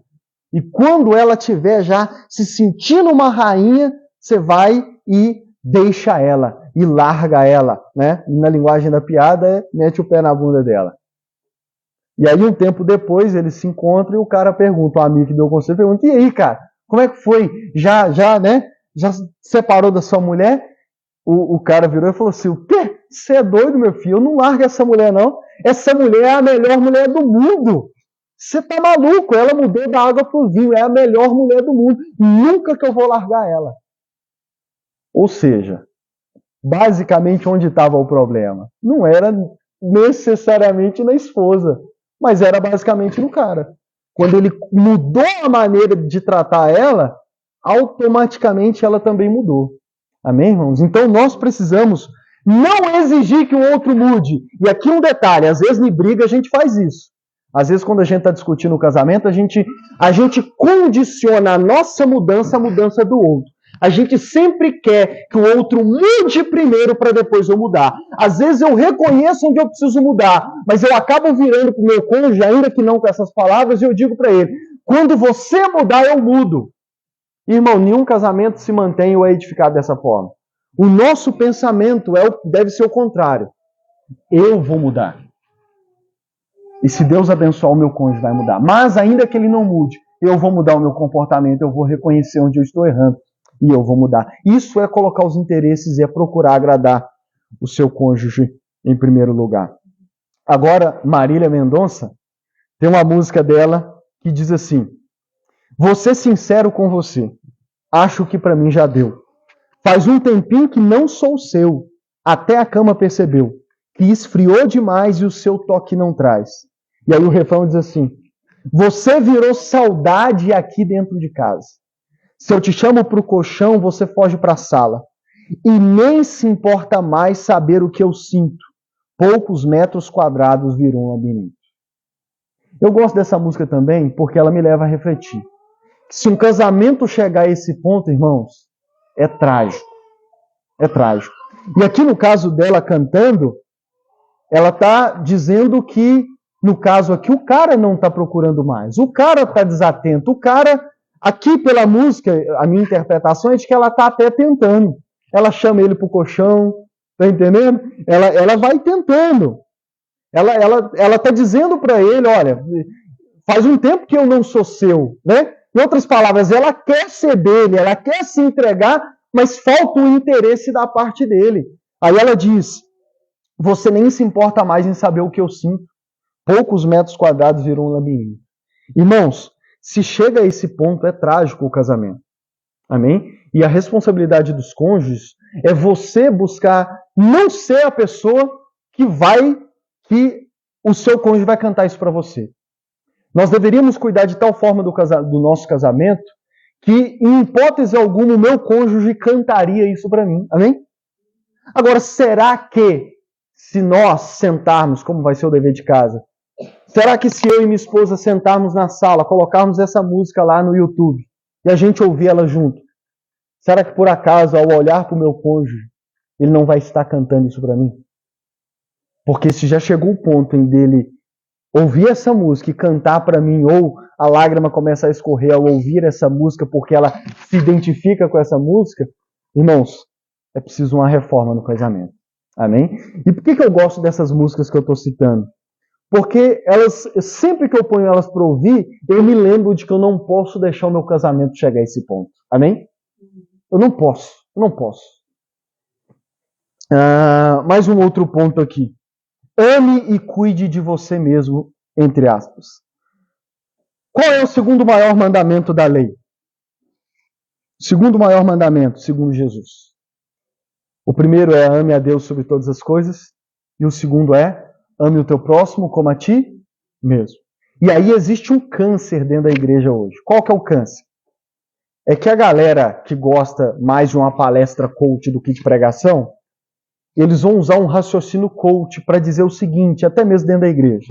E quando ela estiver já se sentindo uma rainha, você vai e deixa ela. E larga ela. Né? E na linguagem da piada, mete o pé na bunda dela. E aí um tempo depois eles se encontram e o cara pergunta, o amigo que deu o conselho, pergunta, e aí, cara, como é que foi? Já separou da sua mulher? O cara virou e falou assim, o quê? Você é doido, meu filho? Eu não largo essa mulher, não. Essa mulher é a melhor mulher do mundo. Você tá maluco? Ela mudou da água pro vinho. É a melhor mulher do mundo. Nunca que eu vou largar ela. Ou seja, basicamente onde estava o problema? Não era necessariamente na esposa. mas era basicamente no cara. Quando ele mudou a maneira de tratar ela, automaticamente ela também mudou. Amém, irmãos? Então nós precisamos não exigir que o outro mude. E aqui um detalhe, às vezes em briga a gente faz isso. Às vezes quando a gente está discutindo o casamento, a gente condiciona a nossa mudança à mudança do outro. A gente sempre quer que o outro mude primeiro para depois eu mudar. Às vezes eu reconheço onde eu preciso mudar, mas eu acabo virando para o meu cônjuge, ainda que não com essas palavras, e eu digo para ele, quando você mudar, eu mudo. Irmão, nenhum casamento se mantém ou é edificado dessa forma. O nosso pensamento deve ser o contrário. Eu vou mudar. E se Deus abençoar, o meu cônjuge vai mudar. Mas ainda que ele não mude, eu vou mudar o meu comportamento, eu vou reconhecer onde eu estou errando e eu vou mudar. Isso é colocar os interesses e é procurar agradar o seu cônjuge em primeiro lugar. Agora, Marília Mendonça tem uma música dela que diz assim: vou ser sincero com você, acho que para mim já deu. Faz um tempinho que não sou seu, até a cama percebeu que esfriou demais e o seu toque não traz. E aí o refrão diz assim: você virou saudade aqui dentro de casa. Se eu te chamo para o colchão, você foge para a sala. E nem se importa mais saber o que eu sinto. Poucos metros quadrados virou um labirinto. Eu gosto dessa música também porque ela me leva a refletir. Se um casamento chegar a esse ponto, irmãos, é trágico. É trágico. E aqui no caso dela cantando, ela está dizendo que, no caso aqui, o cara não está procurando mais. O cara está desatento. O cara, aqui pela música, a minha interpretação é de que ela está até tentando. Ela chama ele para o colchão, tá entendendo? Ela vai tentando. Ela está dizendo para ele, olha, faz um tempo que eu não sou seu, né? Em outras palavras, ela quer ser dele, ela quer se entregar, mas falta o interesse da parte dele. Aí ela diz, você nem se importa mais em saber o que eu sinto. Poucos metros quadrados virou um labirinto. Irmãos, se chega a esse ponto, é trágico o casamento. Amém? E a responsabilidade dos cônjuges é você buscar não ser a pessoa que o seu cônjuge vai cantar isso para você. Nós deveríamos cuidar de tal forma do nosso casamento que, em hipótese alguma, o meu cônjuge cantaria isso para mim. Amém? Agora, será que, se nós sentarmos, como vai ser o dever de casa, será que se eu e minha esposa sentarmos na sala, colocarmos essa música lá no YouTube e a gente ouvir ela junto, será que por acaso, ao olhar para o meu cônjuge, ele não vai estar cantando isso para mim? Porque se já chegou o ponto em dele ouvir essa música e cantar para mim, ou a lágrima começa a escorrer ao ouvir essa música porque ela se identifica com essa música, irmãos, é preciso uma reforma no casamento. Amém? E por que eu gosto dessas músicas que eu estou citando? Porque elas, sempre que eu ponho elas para ouvir, eu me lembro de que eu não posso deixar o meu casamento chegar a esse ponto. Amém? Eu não posso. Mais um outro ponto aqui. Ame e cuide de você mesmo, entre aspas. Qual é o segundo maior mandamento da lei? O segundo maior mandamento, segundo Jesus. O primeiro é ame a Deus sobre todas as coisas. E o segundo é ame o teu próximo como a ti mesmo. E aí existe um câncer dentro da igreja hoje. Qual que é o câncer? É que a galera que gosta mais de uma palestra coach do que de pregação, eles vão usar um raciocínio coach para dizer o seguinte, até mesmo dentro da igreja.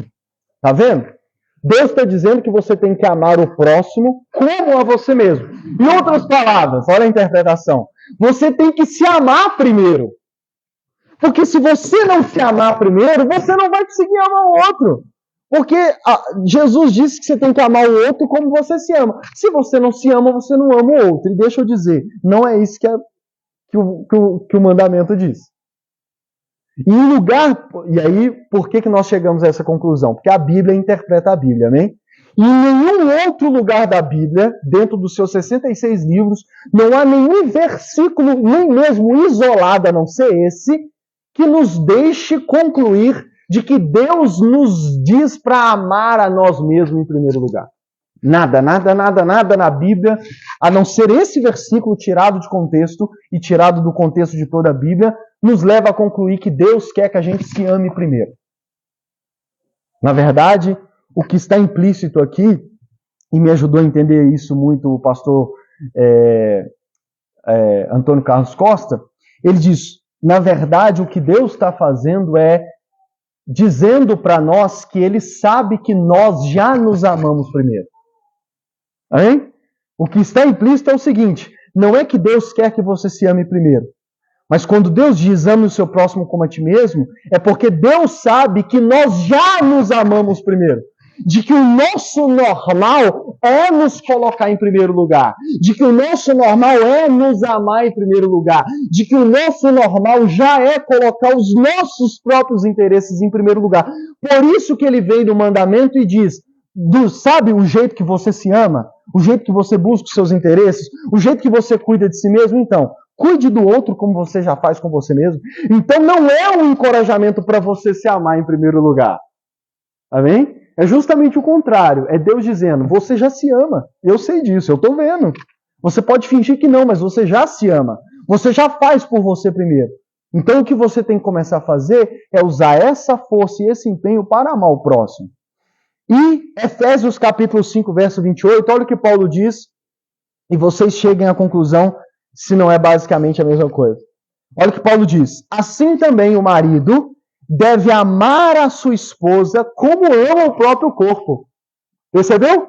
Tá vendo? Deus está dizendo que você tem que amar o próximo como a você mesmo. Em outras palavras, olha a interpretação. Você tem que se amar primeiro. Porque se você não se amar primeiro, você não vai conseguir amar o outro. Porque Jesus disse que você tem que amar o outro como você se ama. Se você não se ama, você não ama o outro. E deixa eu dizer, não é isso que o mandamento diz. E aí, por que nós chegamos a essa conclusão? Porque a Bíblia interpreta a Bíblia, amém? E em nenhum outro lugar da Bíblia, dentro dos seus 66 livros, não há nenhum versículo, nem mesmo isolado, a não ser esse, que nos deixe concluir de que Deus nos diz para amar a nós mesmos em primeiro lugar. Nada na Bíblia, a não ser esse versículo tirado de contexto e tirado do contexto de toda a Bíblia, nos leva a concluir que Deus quer que a gente se ame primeiro. Na verdade, o que está implícito aqui, e me ajudou a entender isso muito o pastor Antônio Carlos Costa, ele diz, na verdade, o que Deus está fazendo é dizendo para nós que Ele sabe que nós já nos amamos primeiro. Amém? O que está implícito é o seguinte, não é que Deus quer que você se ame primeiro, mas quando Deus diz ame o seu próximo como a ti mesmo, é porque Deus sabe que nós já nos amamos primeiro. De que o nosso normal é nos colocar em primeiro lugar. De que o nosso normal é nos amar em primeiro lugar. De que o nosso normal já é colocar os nossos próprios interesses em primeiro lugar. Por isso que ele vem no mandamento e diz, sabe o jeito que você se ama? O jeito que você busca os seus interesses? O jeito que você cuida de si mesmo? Então, cuide do outro como você já faz com você mesmo. Então não é um encorajamento para você se amar em primeiro lugar. Amém? É justamente o contrário. É Deus dizendo, você já se ama. Eu sei disso, eu estou vendo. Você pode fingir que não, mas você já se ama. Você já faz por você primeiro. Então o que você tem que começar a fazer é usar essa força e esse empenho para amar o próximo. E Efésios capítulo 5, verso 28, olha o que Paulo diz, e vocês cheguem à conclusão se não é basicamente a mesma coisa. Olha o que Paulo diz. Assim também o marido deve amar a sua esposa como ama o próprio corpo. Percebeu?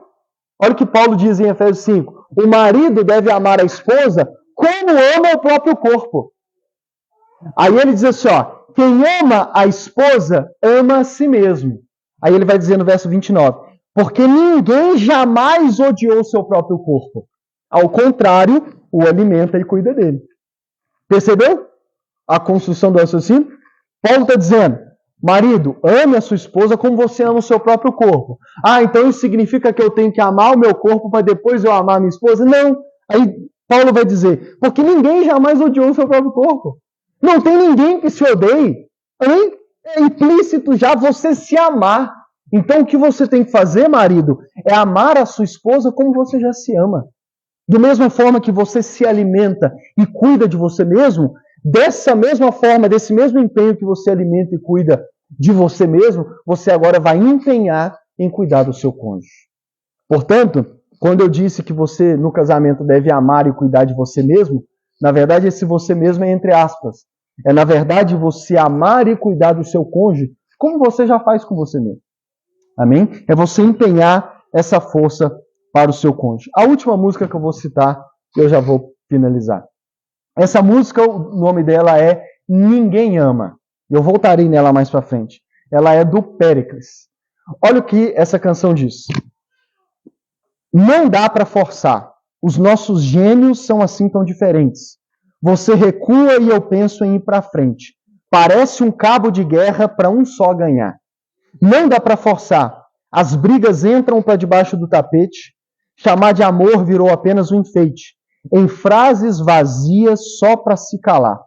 Olha o que Paulo diz em Efésios 5. O marido deve amar a esposa como ama o próprio corpo. Aí ele diz assim, ó, quem ama a esposa ama a si mesmo. Aí ele vai dizer no verso 29, porque ninguém jamais odiou seu próprio corpo. Ao contrário, o alimenta e cuida dele. Percebeu a construção do raciocínio? Paulo está dizendo, marido, ame a sua esposa como você ama o seu próprio corpo. Ah, então isso significa que eu tenho que amar o meu corpo para depois eu amar a minha esposa? Não. Aí Paulo vai dizer, porque ninguém jamais odiou o seu próprio corpo. Não tem ninguém que se odeie. Amém? É implícito já você se amar. Então o que você tem que fazer, marido, é amar a sua esposa como você já se ama. Da mesma forma que você se alimenta e cuida de você mesmo, dessa mesma forma, desse mesmo empenho que você alimenta e cuida de você mesmo, você agora vai empenhar em cuidar do seu cônjuge. Portanto, quando eu disse que você no casamento deve amar e cuidar de você mesmo, na verdade esse você mesmo é entre aspas. É na verdade você amar e cuidar do seu cônjuge como você já faz com você mesmo. Amém? É você empenhar essa força para o seu cônjuge. A última música que eu vou citar, eu já vou finalizar. Essa música, o nome dela é Ninguém Ama. Eu voltarei nela mais para frente. Ela é do Péricles. Olha o que essa canção diz. Não dá para forçar. Os nossos gênios são assim tão diferentes. Você recua e eu penso em ir para frente. Parece um cabo de guerra para um só ganhar. Não dá para forçar. As brigas entram para debaixo do tapete. Chamar de amor virou apenas um enfeite. Em frases vazias só para se calar.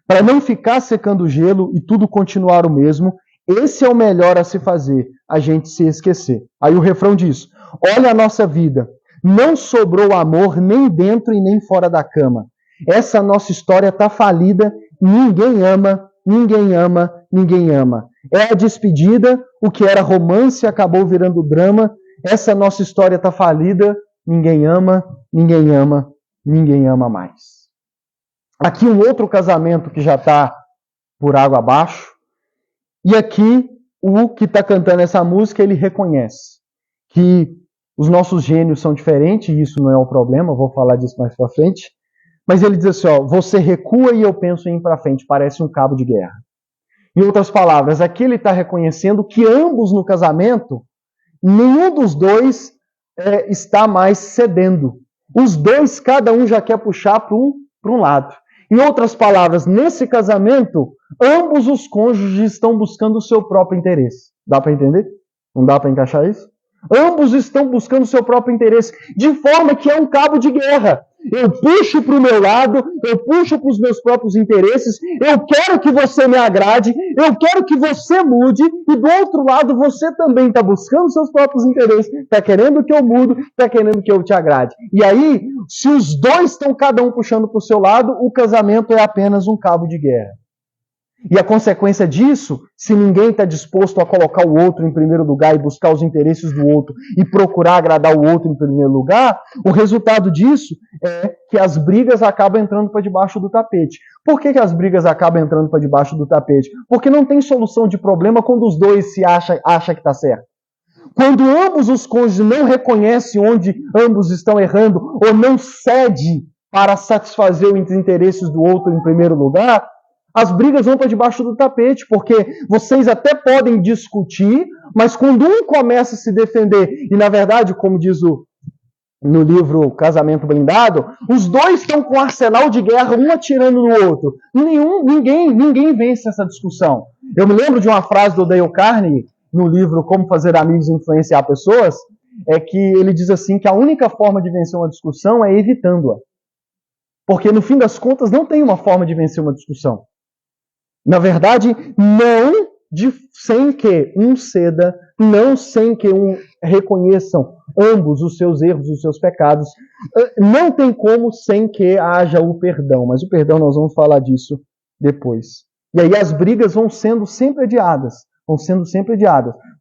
Para não ficar secando o gelo e tudo continuar o mesmo, esse é o melhor a se fazer, a gente se esquecer. Aí o refrão diz, olha a nossa vida, não sobrou amor nem dentro e nem fora da cama. Essa nossa história está falida, ninguém ama, ninguém ama, ninguém ama. É a despedida, o que era romance acabou virando drama. Essa nossa história está falida, ninguém ama, ninguém ama, ninguém ama mais. Aqui um outro casamento que já está por água abaixo. E aqui o que está cantando essa música, ele reconhece que os nossos gênios são diferentes, e isso não é um problema, vou falar disso mais para frente. Mas ele diz assim, ó, você recua e eu penso em ir para frente, parece um cabo de guerra. Em outras palavras, aqui ele está reconhecendo que ambos no casamento, nenhum dos dois está mais cedendo. Os dois, cada um já quer puxar para um lado. Em outras palavras, nesse casamento, ambos os cônjuges estão buscando o seu próprio interesse. Dá para entender? Não dá para encaixar isso? Ambos estão buscando o seu próprio interesse, de forma que é um cabo de guerra. Eu puxo para o meu lado, eu puxo para os meus próprios interesses, eu quero que você me agrade, eu quero que você mude, e do outro lado você também está buscando seus próprios interesses, está querendo que eu mude, está querendo que eu te agrade. E aí, se os dois estão cada um puxando para o seu lado, o casamento é apenas um cabo de guerra. E a consequência disso, se ninguém está disposto a colocar o outro em primeiro lugar e buscar os interesses do outro e procurar agradar o outro em primeiro lugar, o resultado disso é que as brigas acabam entrando para debaixo do tapete. Por que as brigas acabam entrando para debaixo do tapete? Porque não tem solução de problema quando os dois se acham que está certo. Quando ambos os cônjuges não reconhecem onde ambos estão errando ou não cede para satisfazer os interesses do outro em primeiro lugar, as brigas vão para debaixo do tapete, porque vocês até podem discutir, mas quando um começa a se defender, e na verdade, como diz no livro Casamento Blindado, os dois estão com um arsenal de guerra, um atirando no outro. Ninguém vence essa discussão. Eu me lembro de uma frase do Dale Carnegie, no livro Como Fazer Amigos e Influenciar Pessoas, é que ele diz assim, que a única forma de vencer uma discussão é evitando-a. Porque, no fim das contas, não tem uma forma de vencer uma discussão. Na verdade, sem que um ceda, não sem que um reconheçam ambos os seus erros, os seus pecados. Não tem como sem que haja o perdão. Mas o perdão, nós vamos falar disso depois. E aí as brigas vão sendo sempre adiadas.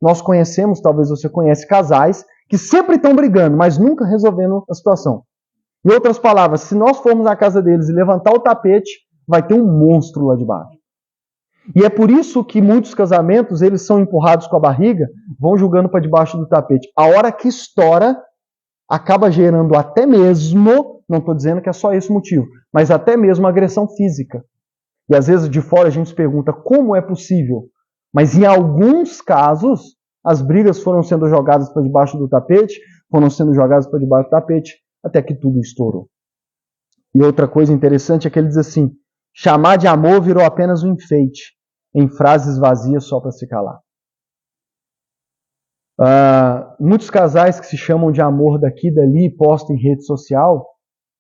Nós conhecemos, talvez você conhece, casais que sempre estão brigando, mas nunca resolvendo a situação. Em outras palavras, se nós formos na casa deles e levantar o tapete, vai ter um monstro lá de baixo. E é por isso que muitos casamentos, eles são empurrados com a barriga, vão jogando para debaixo do tapete. A hora que estoura, acaba gerando até mesmo, não estou dizendo que é só esse o motivo, mas até mesmo agressão física. E às vezes de fora a gente se pergunta como é possível. Mas em alguns casos, as brigas foram sendo jogadas para debaixo do tapete, até que tudo estourou. E outra coisa interessante é que ele diz assim, chamar de amor virou apenas um enfeite, em frases vazias só para se calar. Muitos casais que se chamam de amor daqui e dali, postam em rede social,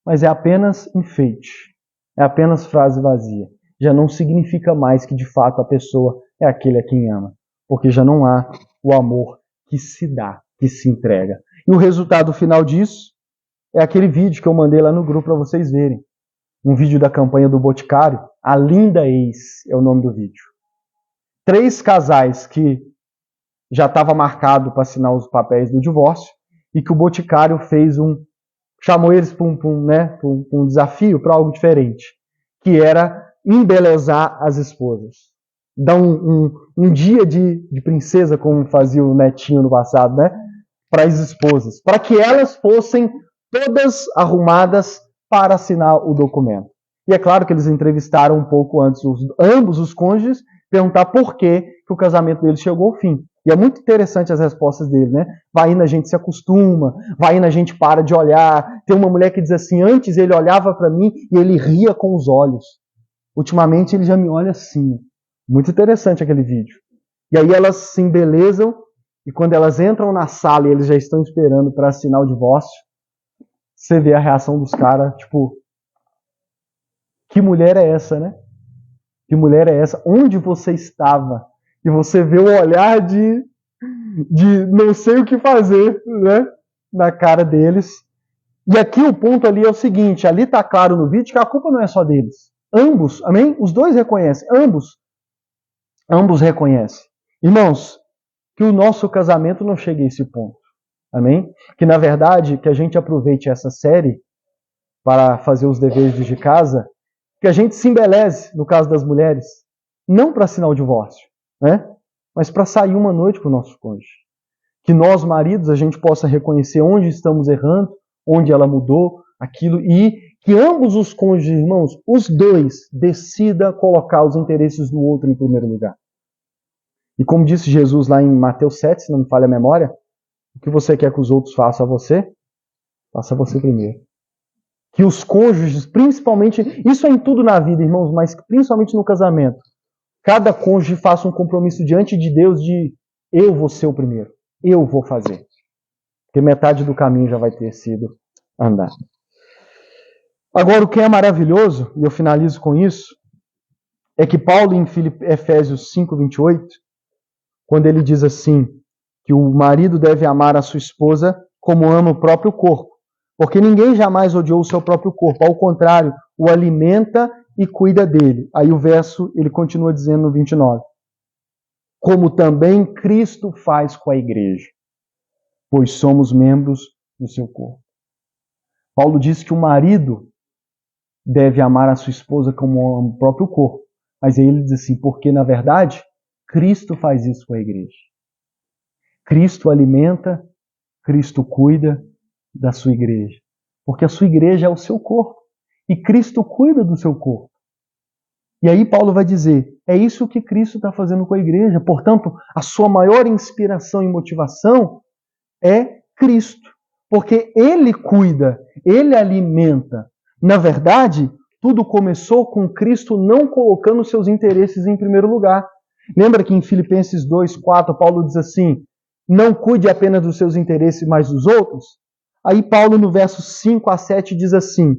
mas é apenas enfeite, é apenas frase vazia. Já não significa mais que de fato a pessoa é aquele a quem ama, porque já não há o amor que se dá, que se entrega. E o resultado final disso é aquele vídeo que eu mandei lá no grupo para vocês verem. Um vídeo da campanha do Boticário, A Linda Ex é o nome do vídeo. 3 casais que já estava marcado para assinar os papéis do divórcio e que o Boticário chamou eles para um desafio, para algo diferente, que era embelezar as esposas. Dar um dia de princesa, como fazia o Netinho no passado, para as esposas, para que elas fossem todas arrumadas para assinar o documento. E é claro que eles entrevistaram um pouco antes ambos os cônjuges, perguntar por que o casamento deles chegou ao fim. E é muito interessante as respostas dele, Vai indo, a gente se acostuma, vai indo, a gente para de olhar. Tem uma mulher que diz assim, antes ele olhava para mim e ele ria com os olhos. Ultimamente ele já me olha assim. Muito interessante aquele vídeo. E aí elas se embelezam e quando elas entram na sala e eles já estão esperando para assinar o divórcio, você vê a reação dos caras, tipo, que mulher é essa, Que mulher é essa? Onde você estava? E você vê o olhar de não sei o que fazer, na cara deles. E aqui o ponto ali é o seguinte, ali está claro no vídeo que a culpa não é só deles. Ambos, amém? Os dois reconhecem, ambos reconhecem. Irmãos, que o nosso casamento não chegue a esse ponto. Amém? Que na verdade, que a gente aproveite essa série para fazer os deveres de casa, que a gente se embeleze, no caso das mulheres, não para assinar o divórcio, mas para sair uma noite com o nosso cônjuge. Que nós, maridos, a gente possa reconhecer onde estamos errando, onde ela mudou, aquilo, e que ambos os cônjuges, irmãos, os dois, decida colocar os interesses do outro em primeiro lugar. E como disse Jesus lá em Mateus 7, se não me falha a memória, o que você quer que os outros façam a você, faça você primeiro. Que os cônjuges, principalmente, isso é em tudo na vida, irmãos, mas principalmente no casamento, cada cônjuge faça um compromisso diante de Deus de eu vou ser o primeiro, eu vou fazer. Porque metade do caminho já vai ter sido andado. Agora, o que é maravilhoso, e eu finalizo com isso, é que Paulo em Efésios 5:28, quando ele diz assim, que o marido deve amar a sua esposa como ama o próprio corpo. Porque ninguém jamais odiou o seu próprio corpo. Ao contrário, o alimenta e cuida dele. Aí o verso, ele continua dizendo no 29. Como também Cristo faz com a igreja, pois somos membros do seu corpo. Paulo diz que o marido deve amar a sua esposa como ama o próprio corpo. Mas aí ele diz assim, porque na verdade, Cristo faz isso com a igreja. Cristo alimenta, Cristo cuida da sua igreja. Porque a sua igreja é o seu corpo. E Cristo cuida do seu corpo. E aí Paulo vai dizer, é isso que Cristo está fazendo com a igreja. Portanto, a sua maior inspiração e motivação é Cristo. Porque Ele cuida, Ele alimenta. Na verdade, tudo começou com Cristo não colocando seus interesses em primeiro lugar. Lembra que em Filipenses 2:4, Paulo diz assim, não cuide apenas dos seus interesses, mas dos outros? Aí Paulo, no verso 5-7, diz assim,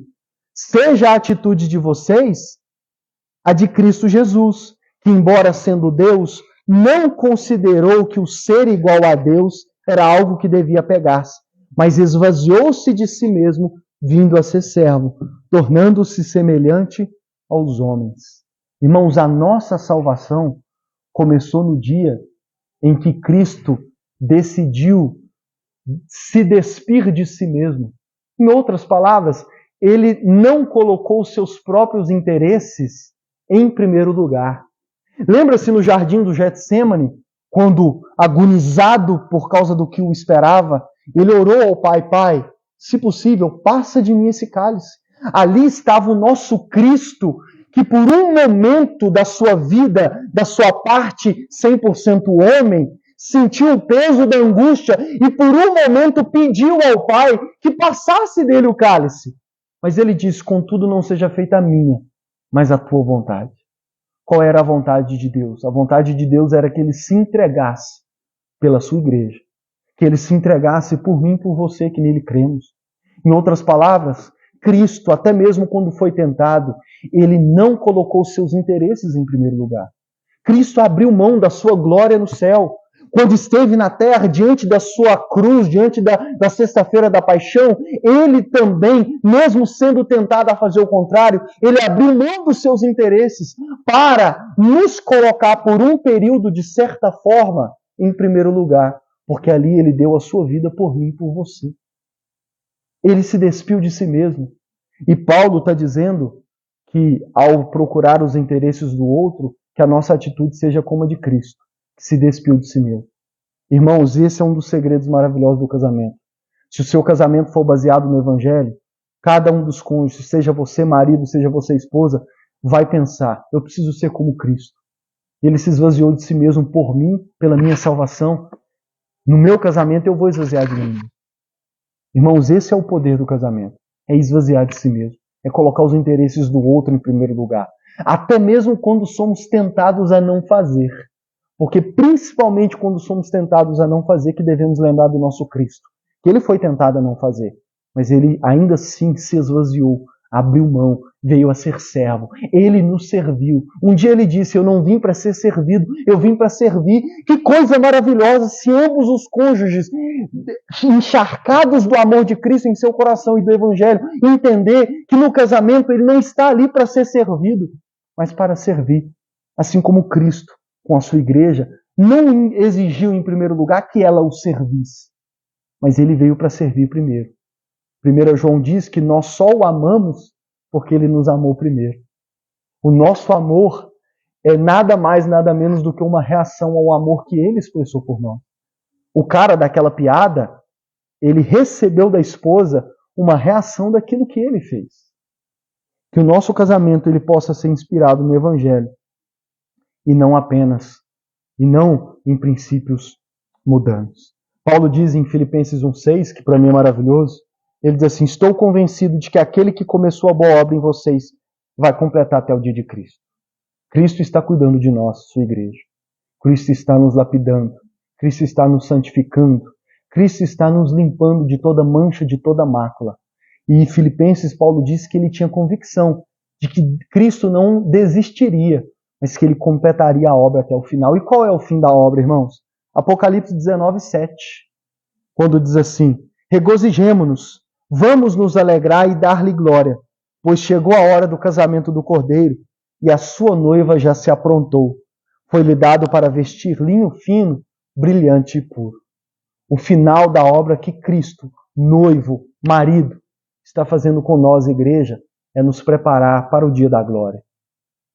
seja a atitude de vocês a de Cristo Jesus, que embora sendo Deus, não considerou que o ser igual a Deus era algo que devia pegar-se, mas esvaziou-se de si mesmo, vindo a ser servo, tornando-se semelhante aos homens. Irmãos, a nossa salvação começou no dia em que Cristo decidiu se despir de si mesmo. Em outras palavras, ele não colocou seus próprios interesses em primeiro lugar. Lembra-se no jardim do Getsêmani, quando, agonizado por causa do que o esperava, ele orou ao Pai, Pai, se possível, passa de mim esse cálice. Ali estava o nosso Cristo, que por um momento da sua vida, da sua parte 100% homem, sentiu o peso da angústia e por um momento pediu ao Pai que passasse dele o cálice. Mas ele disse, contudo não seja feita a minha, mas a tua vontade. Qual era a vontade de Deus? A vontade de Deus era que ele se entregasse pela sua igreja. Que ele se entregasse por mim e por você que nele cremos. Em outras palavras, Cristo, até mesmo quando foi tentado, ele não colocou seus interesses em primeiro lugar. Cristo abriu mão da sua glória no céu. Quando esteve na terra, diante da sua cruz, diante da sexta-feira da paixão, ele também, mesmo sendo tentado a fazer o contrário, ele abriu mão dos seus interesses para nos colocar por um período, de certa forma, em primeiro lugar. Porque ali ele deu a sua vida por mim e por você. Ele se despiu de si mesmo. E Paulo está dizendo que, ao procurar os interesses do outro, que a nossa atitude seja como a de Cristo, que se despiu de si mesmo. Irmãos, esse é um dos segredos maravilhosos do casamento. Se o seu casamento for baseado no Evangelho, cada um dos cônjuges, seja você marido, seja você esposa, vai pensar, eu preciso ser como Cristo. Ele se esvaziou de si mesmo por mim, pela minha salvação. No meu casamento eu vou esvaziar de mim. Irmãos, esse é o poder do casamento. É esvaziar de si mesmo. É colocar os interesses do outro em primeiro lugar. Até mesmo quando somos tentados a não fazer. Porque principalmente quando somos tentados a não fazer, que devemos lembrar do nosso Cristo. Que ele foi tentado a não fazer. Mas ele ainda assim se esvaziou, abriu mão, veio a ser servo. Ele nos serviu. Um dia ele disse, eu não vim para ser servido, eu vim para servir. Que coisa maravilhosa se ambos os cônjuges, encharcados do amor de Cristo em seu coração e do Evangelho, entender que no casamento ele não está ali para ser servido, mas para servir. Assim como Cristo, com a sua igreja, não exigiu em primeiro lugar que ela o servisse, mas ele veio para servir primeiro. 1 João diz que nós só o amamos porque ele nos amou primeiro. O nosso amor é nada mais, nada menos do que uma reação ao amor que ele expressou por nós. O cara daquela piada, ele recebeu da esposa uma reação daquilo que ele fez. Que o nosso casamento ele possa ser inspirado no Evangelho e não apenas, e não em princípios mudantes. Paulo diz em Filipenses 1:6, que para mim é maravilhoso, ele diz assim, estou convencido de que aquele que começou a boa obra em vocês vai completar até o dia de Cristo. Cristo está cuidando de nós, sua igreja. Cristo está nos lapidando. Cristo está nos santificando. Cristo está nos limpando de toda mancha, de toda mácula. E em Filipenses, Paulo disse que ele tinha convicção de que Cristo não desistiria, mas que ele completaria a obra até o final. E qual é o fim da obra, irmãos? Apocalipse 19:7, quando diz assim, regozijemo-nos, vamos nos alegrar e dar-lhe glória, pois chegou a hora do casamento do Cordeiro, e a sua noiva já se aprontou. Foi-lhe dado para vestir linho fino, brilhante e puro. O final da obra que Cristo, noivo, marido, está fazendo com nós, igreja, é nos preparar para o dia da glória.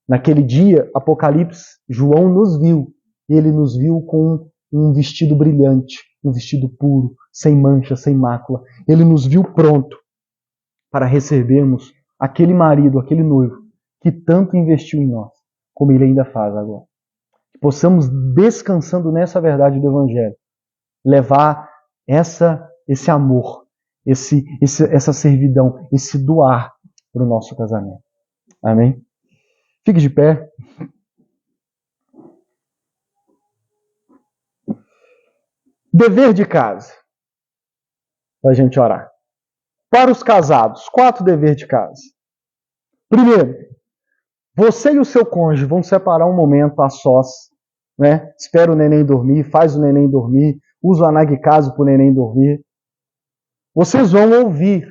Naquele dia, Apocalipse, João nos viu, e ele nos viu com um vestido brilhante, um vestido puro, sem mancha, sem mácula. Ele nos viu pronto para recebermos aquele marido, aquele noivo, que tanto investiu em nós, como ele ainda faz agora. Que possamos, descansando nessa verdade do Evangelho, levar esse amor, essa servidão, esse doar para o nosso casamento. Amém? Fique de pé. Dever de casa. Para a gente orar. Para os casados, 4 deveres de casa. Primeiro, você e o seu cônjuge vão separar um momento a sós, né? Espera o neném dormir, faz o neném dormir, usa o anaguicaso para o neném dormir. Vocês vão ouvir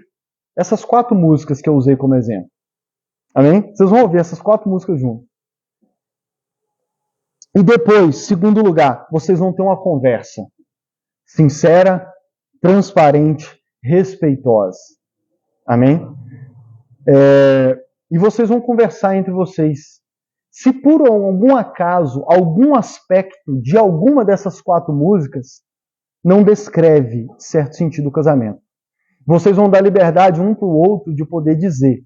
essas 4 músicas que eu usei como exemplo. Amém? Vocês vão ouvir essas 4 músicas juntos. E depois, segundo lugar, vocês vão ter uma conversa sincera, transparente, respeitosa. Amém? E vocês vão conversar entre vocês. Se por algum acaso, algum aspecto de alguma dessas 4 músicas não descreve certo sentido o casamento, vocês vão dar liberdade um para o outro de poder dizer.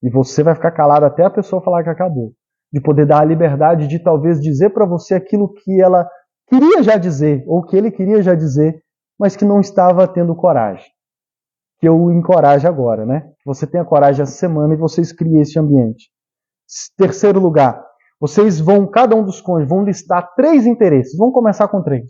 E você vai ficar calado até a pessoa falar que acabou. De poder dar a liberdade de talvez dizer para você aquilo que ela queria já dizer, ou que ele queria já dizer, mas que não estava tendo coragem. Que eu o encoraje agora, né? Que você tenha coragem essa semana e vocês criem esse ambiente. Terceiro lugar, vocês vão, cada um dos cônjuges, vão listar 3 interesses. Vamos começar com 3.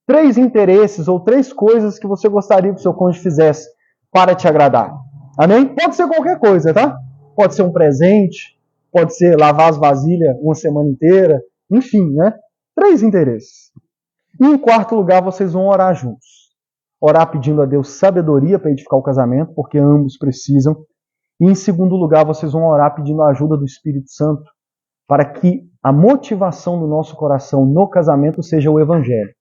3 interesses ou 3 coisas que você gostaria que o seu cônjuge fizesse para te agradar. Amém? Pode ser qualquer coisa, tá? Pode ser um presente, pode ser lavar as vasilhas uma semana inteira, enfim, né? 3 interesses. E em quarto lugar, vocês vão orar juntos. Orar pedindo a Deus sabedoria para edificar o casamento, porque ambos precisam. E em segundo lugar, vocês vão orar pedindo a ajuda do Espírito Santo para que a motivação do nosso coração no casamento seja o Evangelho.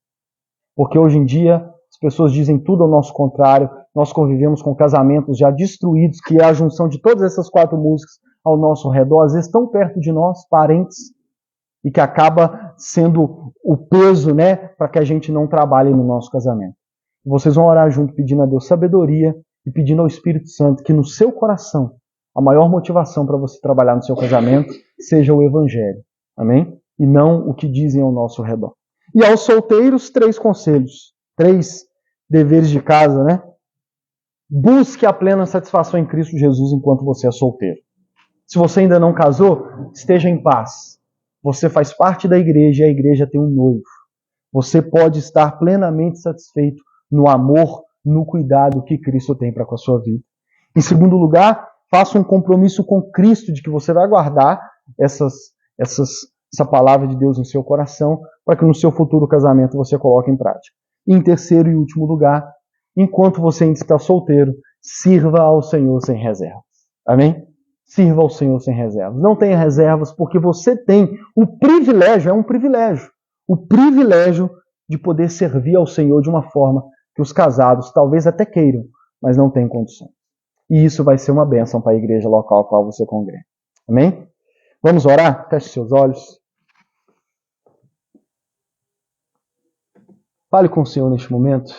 Porque hoje em dia as pessoas dizem tudo ao nosso contrário. Nós convivemos com casamentos já destruídos, que é a junção de todas essas 4 músicas ao nosso redor, às vezes tão perto de nós, parentes, e que acaba sendo o peso, né, para que a gente não trabalhe no nosso casamento. Vocês vão orar junto pedindo a Deus sabedoria e pedindo ao Espírito Santo que no seu coração a maior motivação para você trabalhar no seu casamento seja o Evangelho. Amém? E não o que dizem ao nosso redor. E aos solteiros, 3 conselhos. 3 deveres de casa, né? Busque a plena satisfação em Cristo Jesus enquanto você é solteiro. Se você ainda não casou, esteja em paz. Você faz parte da igreja e a igreja tem um noivo. Você pode estar plenamente satisfeito no amor, no cuidado que Cristo tem para com a sua vida. Em segundo lugar, faça um compromisso com Cristo de que você vai guardar essa palavra de Deus no seu coração para que no seu futuro casamento você coloque em prática. E em terceiro e último lugar, enquanto você ainda está solteiro, sirva ao Senhor sem reservas. Amém? Sirva ao Senhor sem reservas. Não tenha reservas porque você tem o privilégio, é um privilégio, o privilégio de poder servir ao Senhor de uma forma que os casados talvez até queiram, mas não têm condição. E isso vai ser uma bênção para a igreja local a qual você congrega. Amém? Vamos orar? Feche seus olhos. Fale com o Senhor neste momento.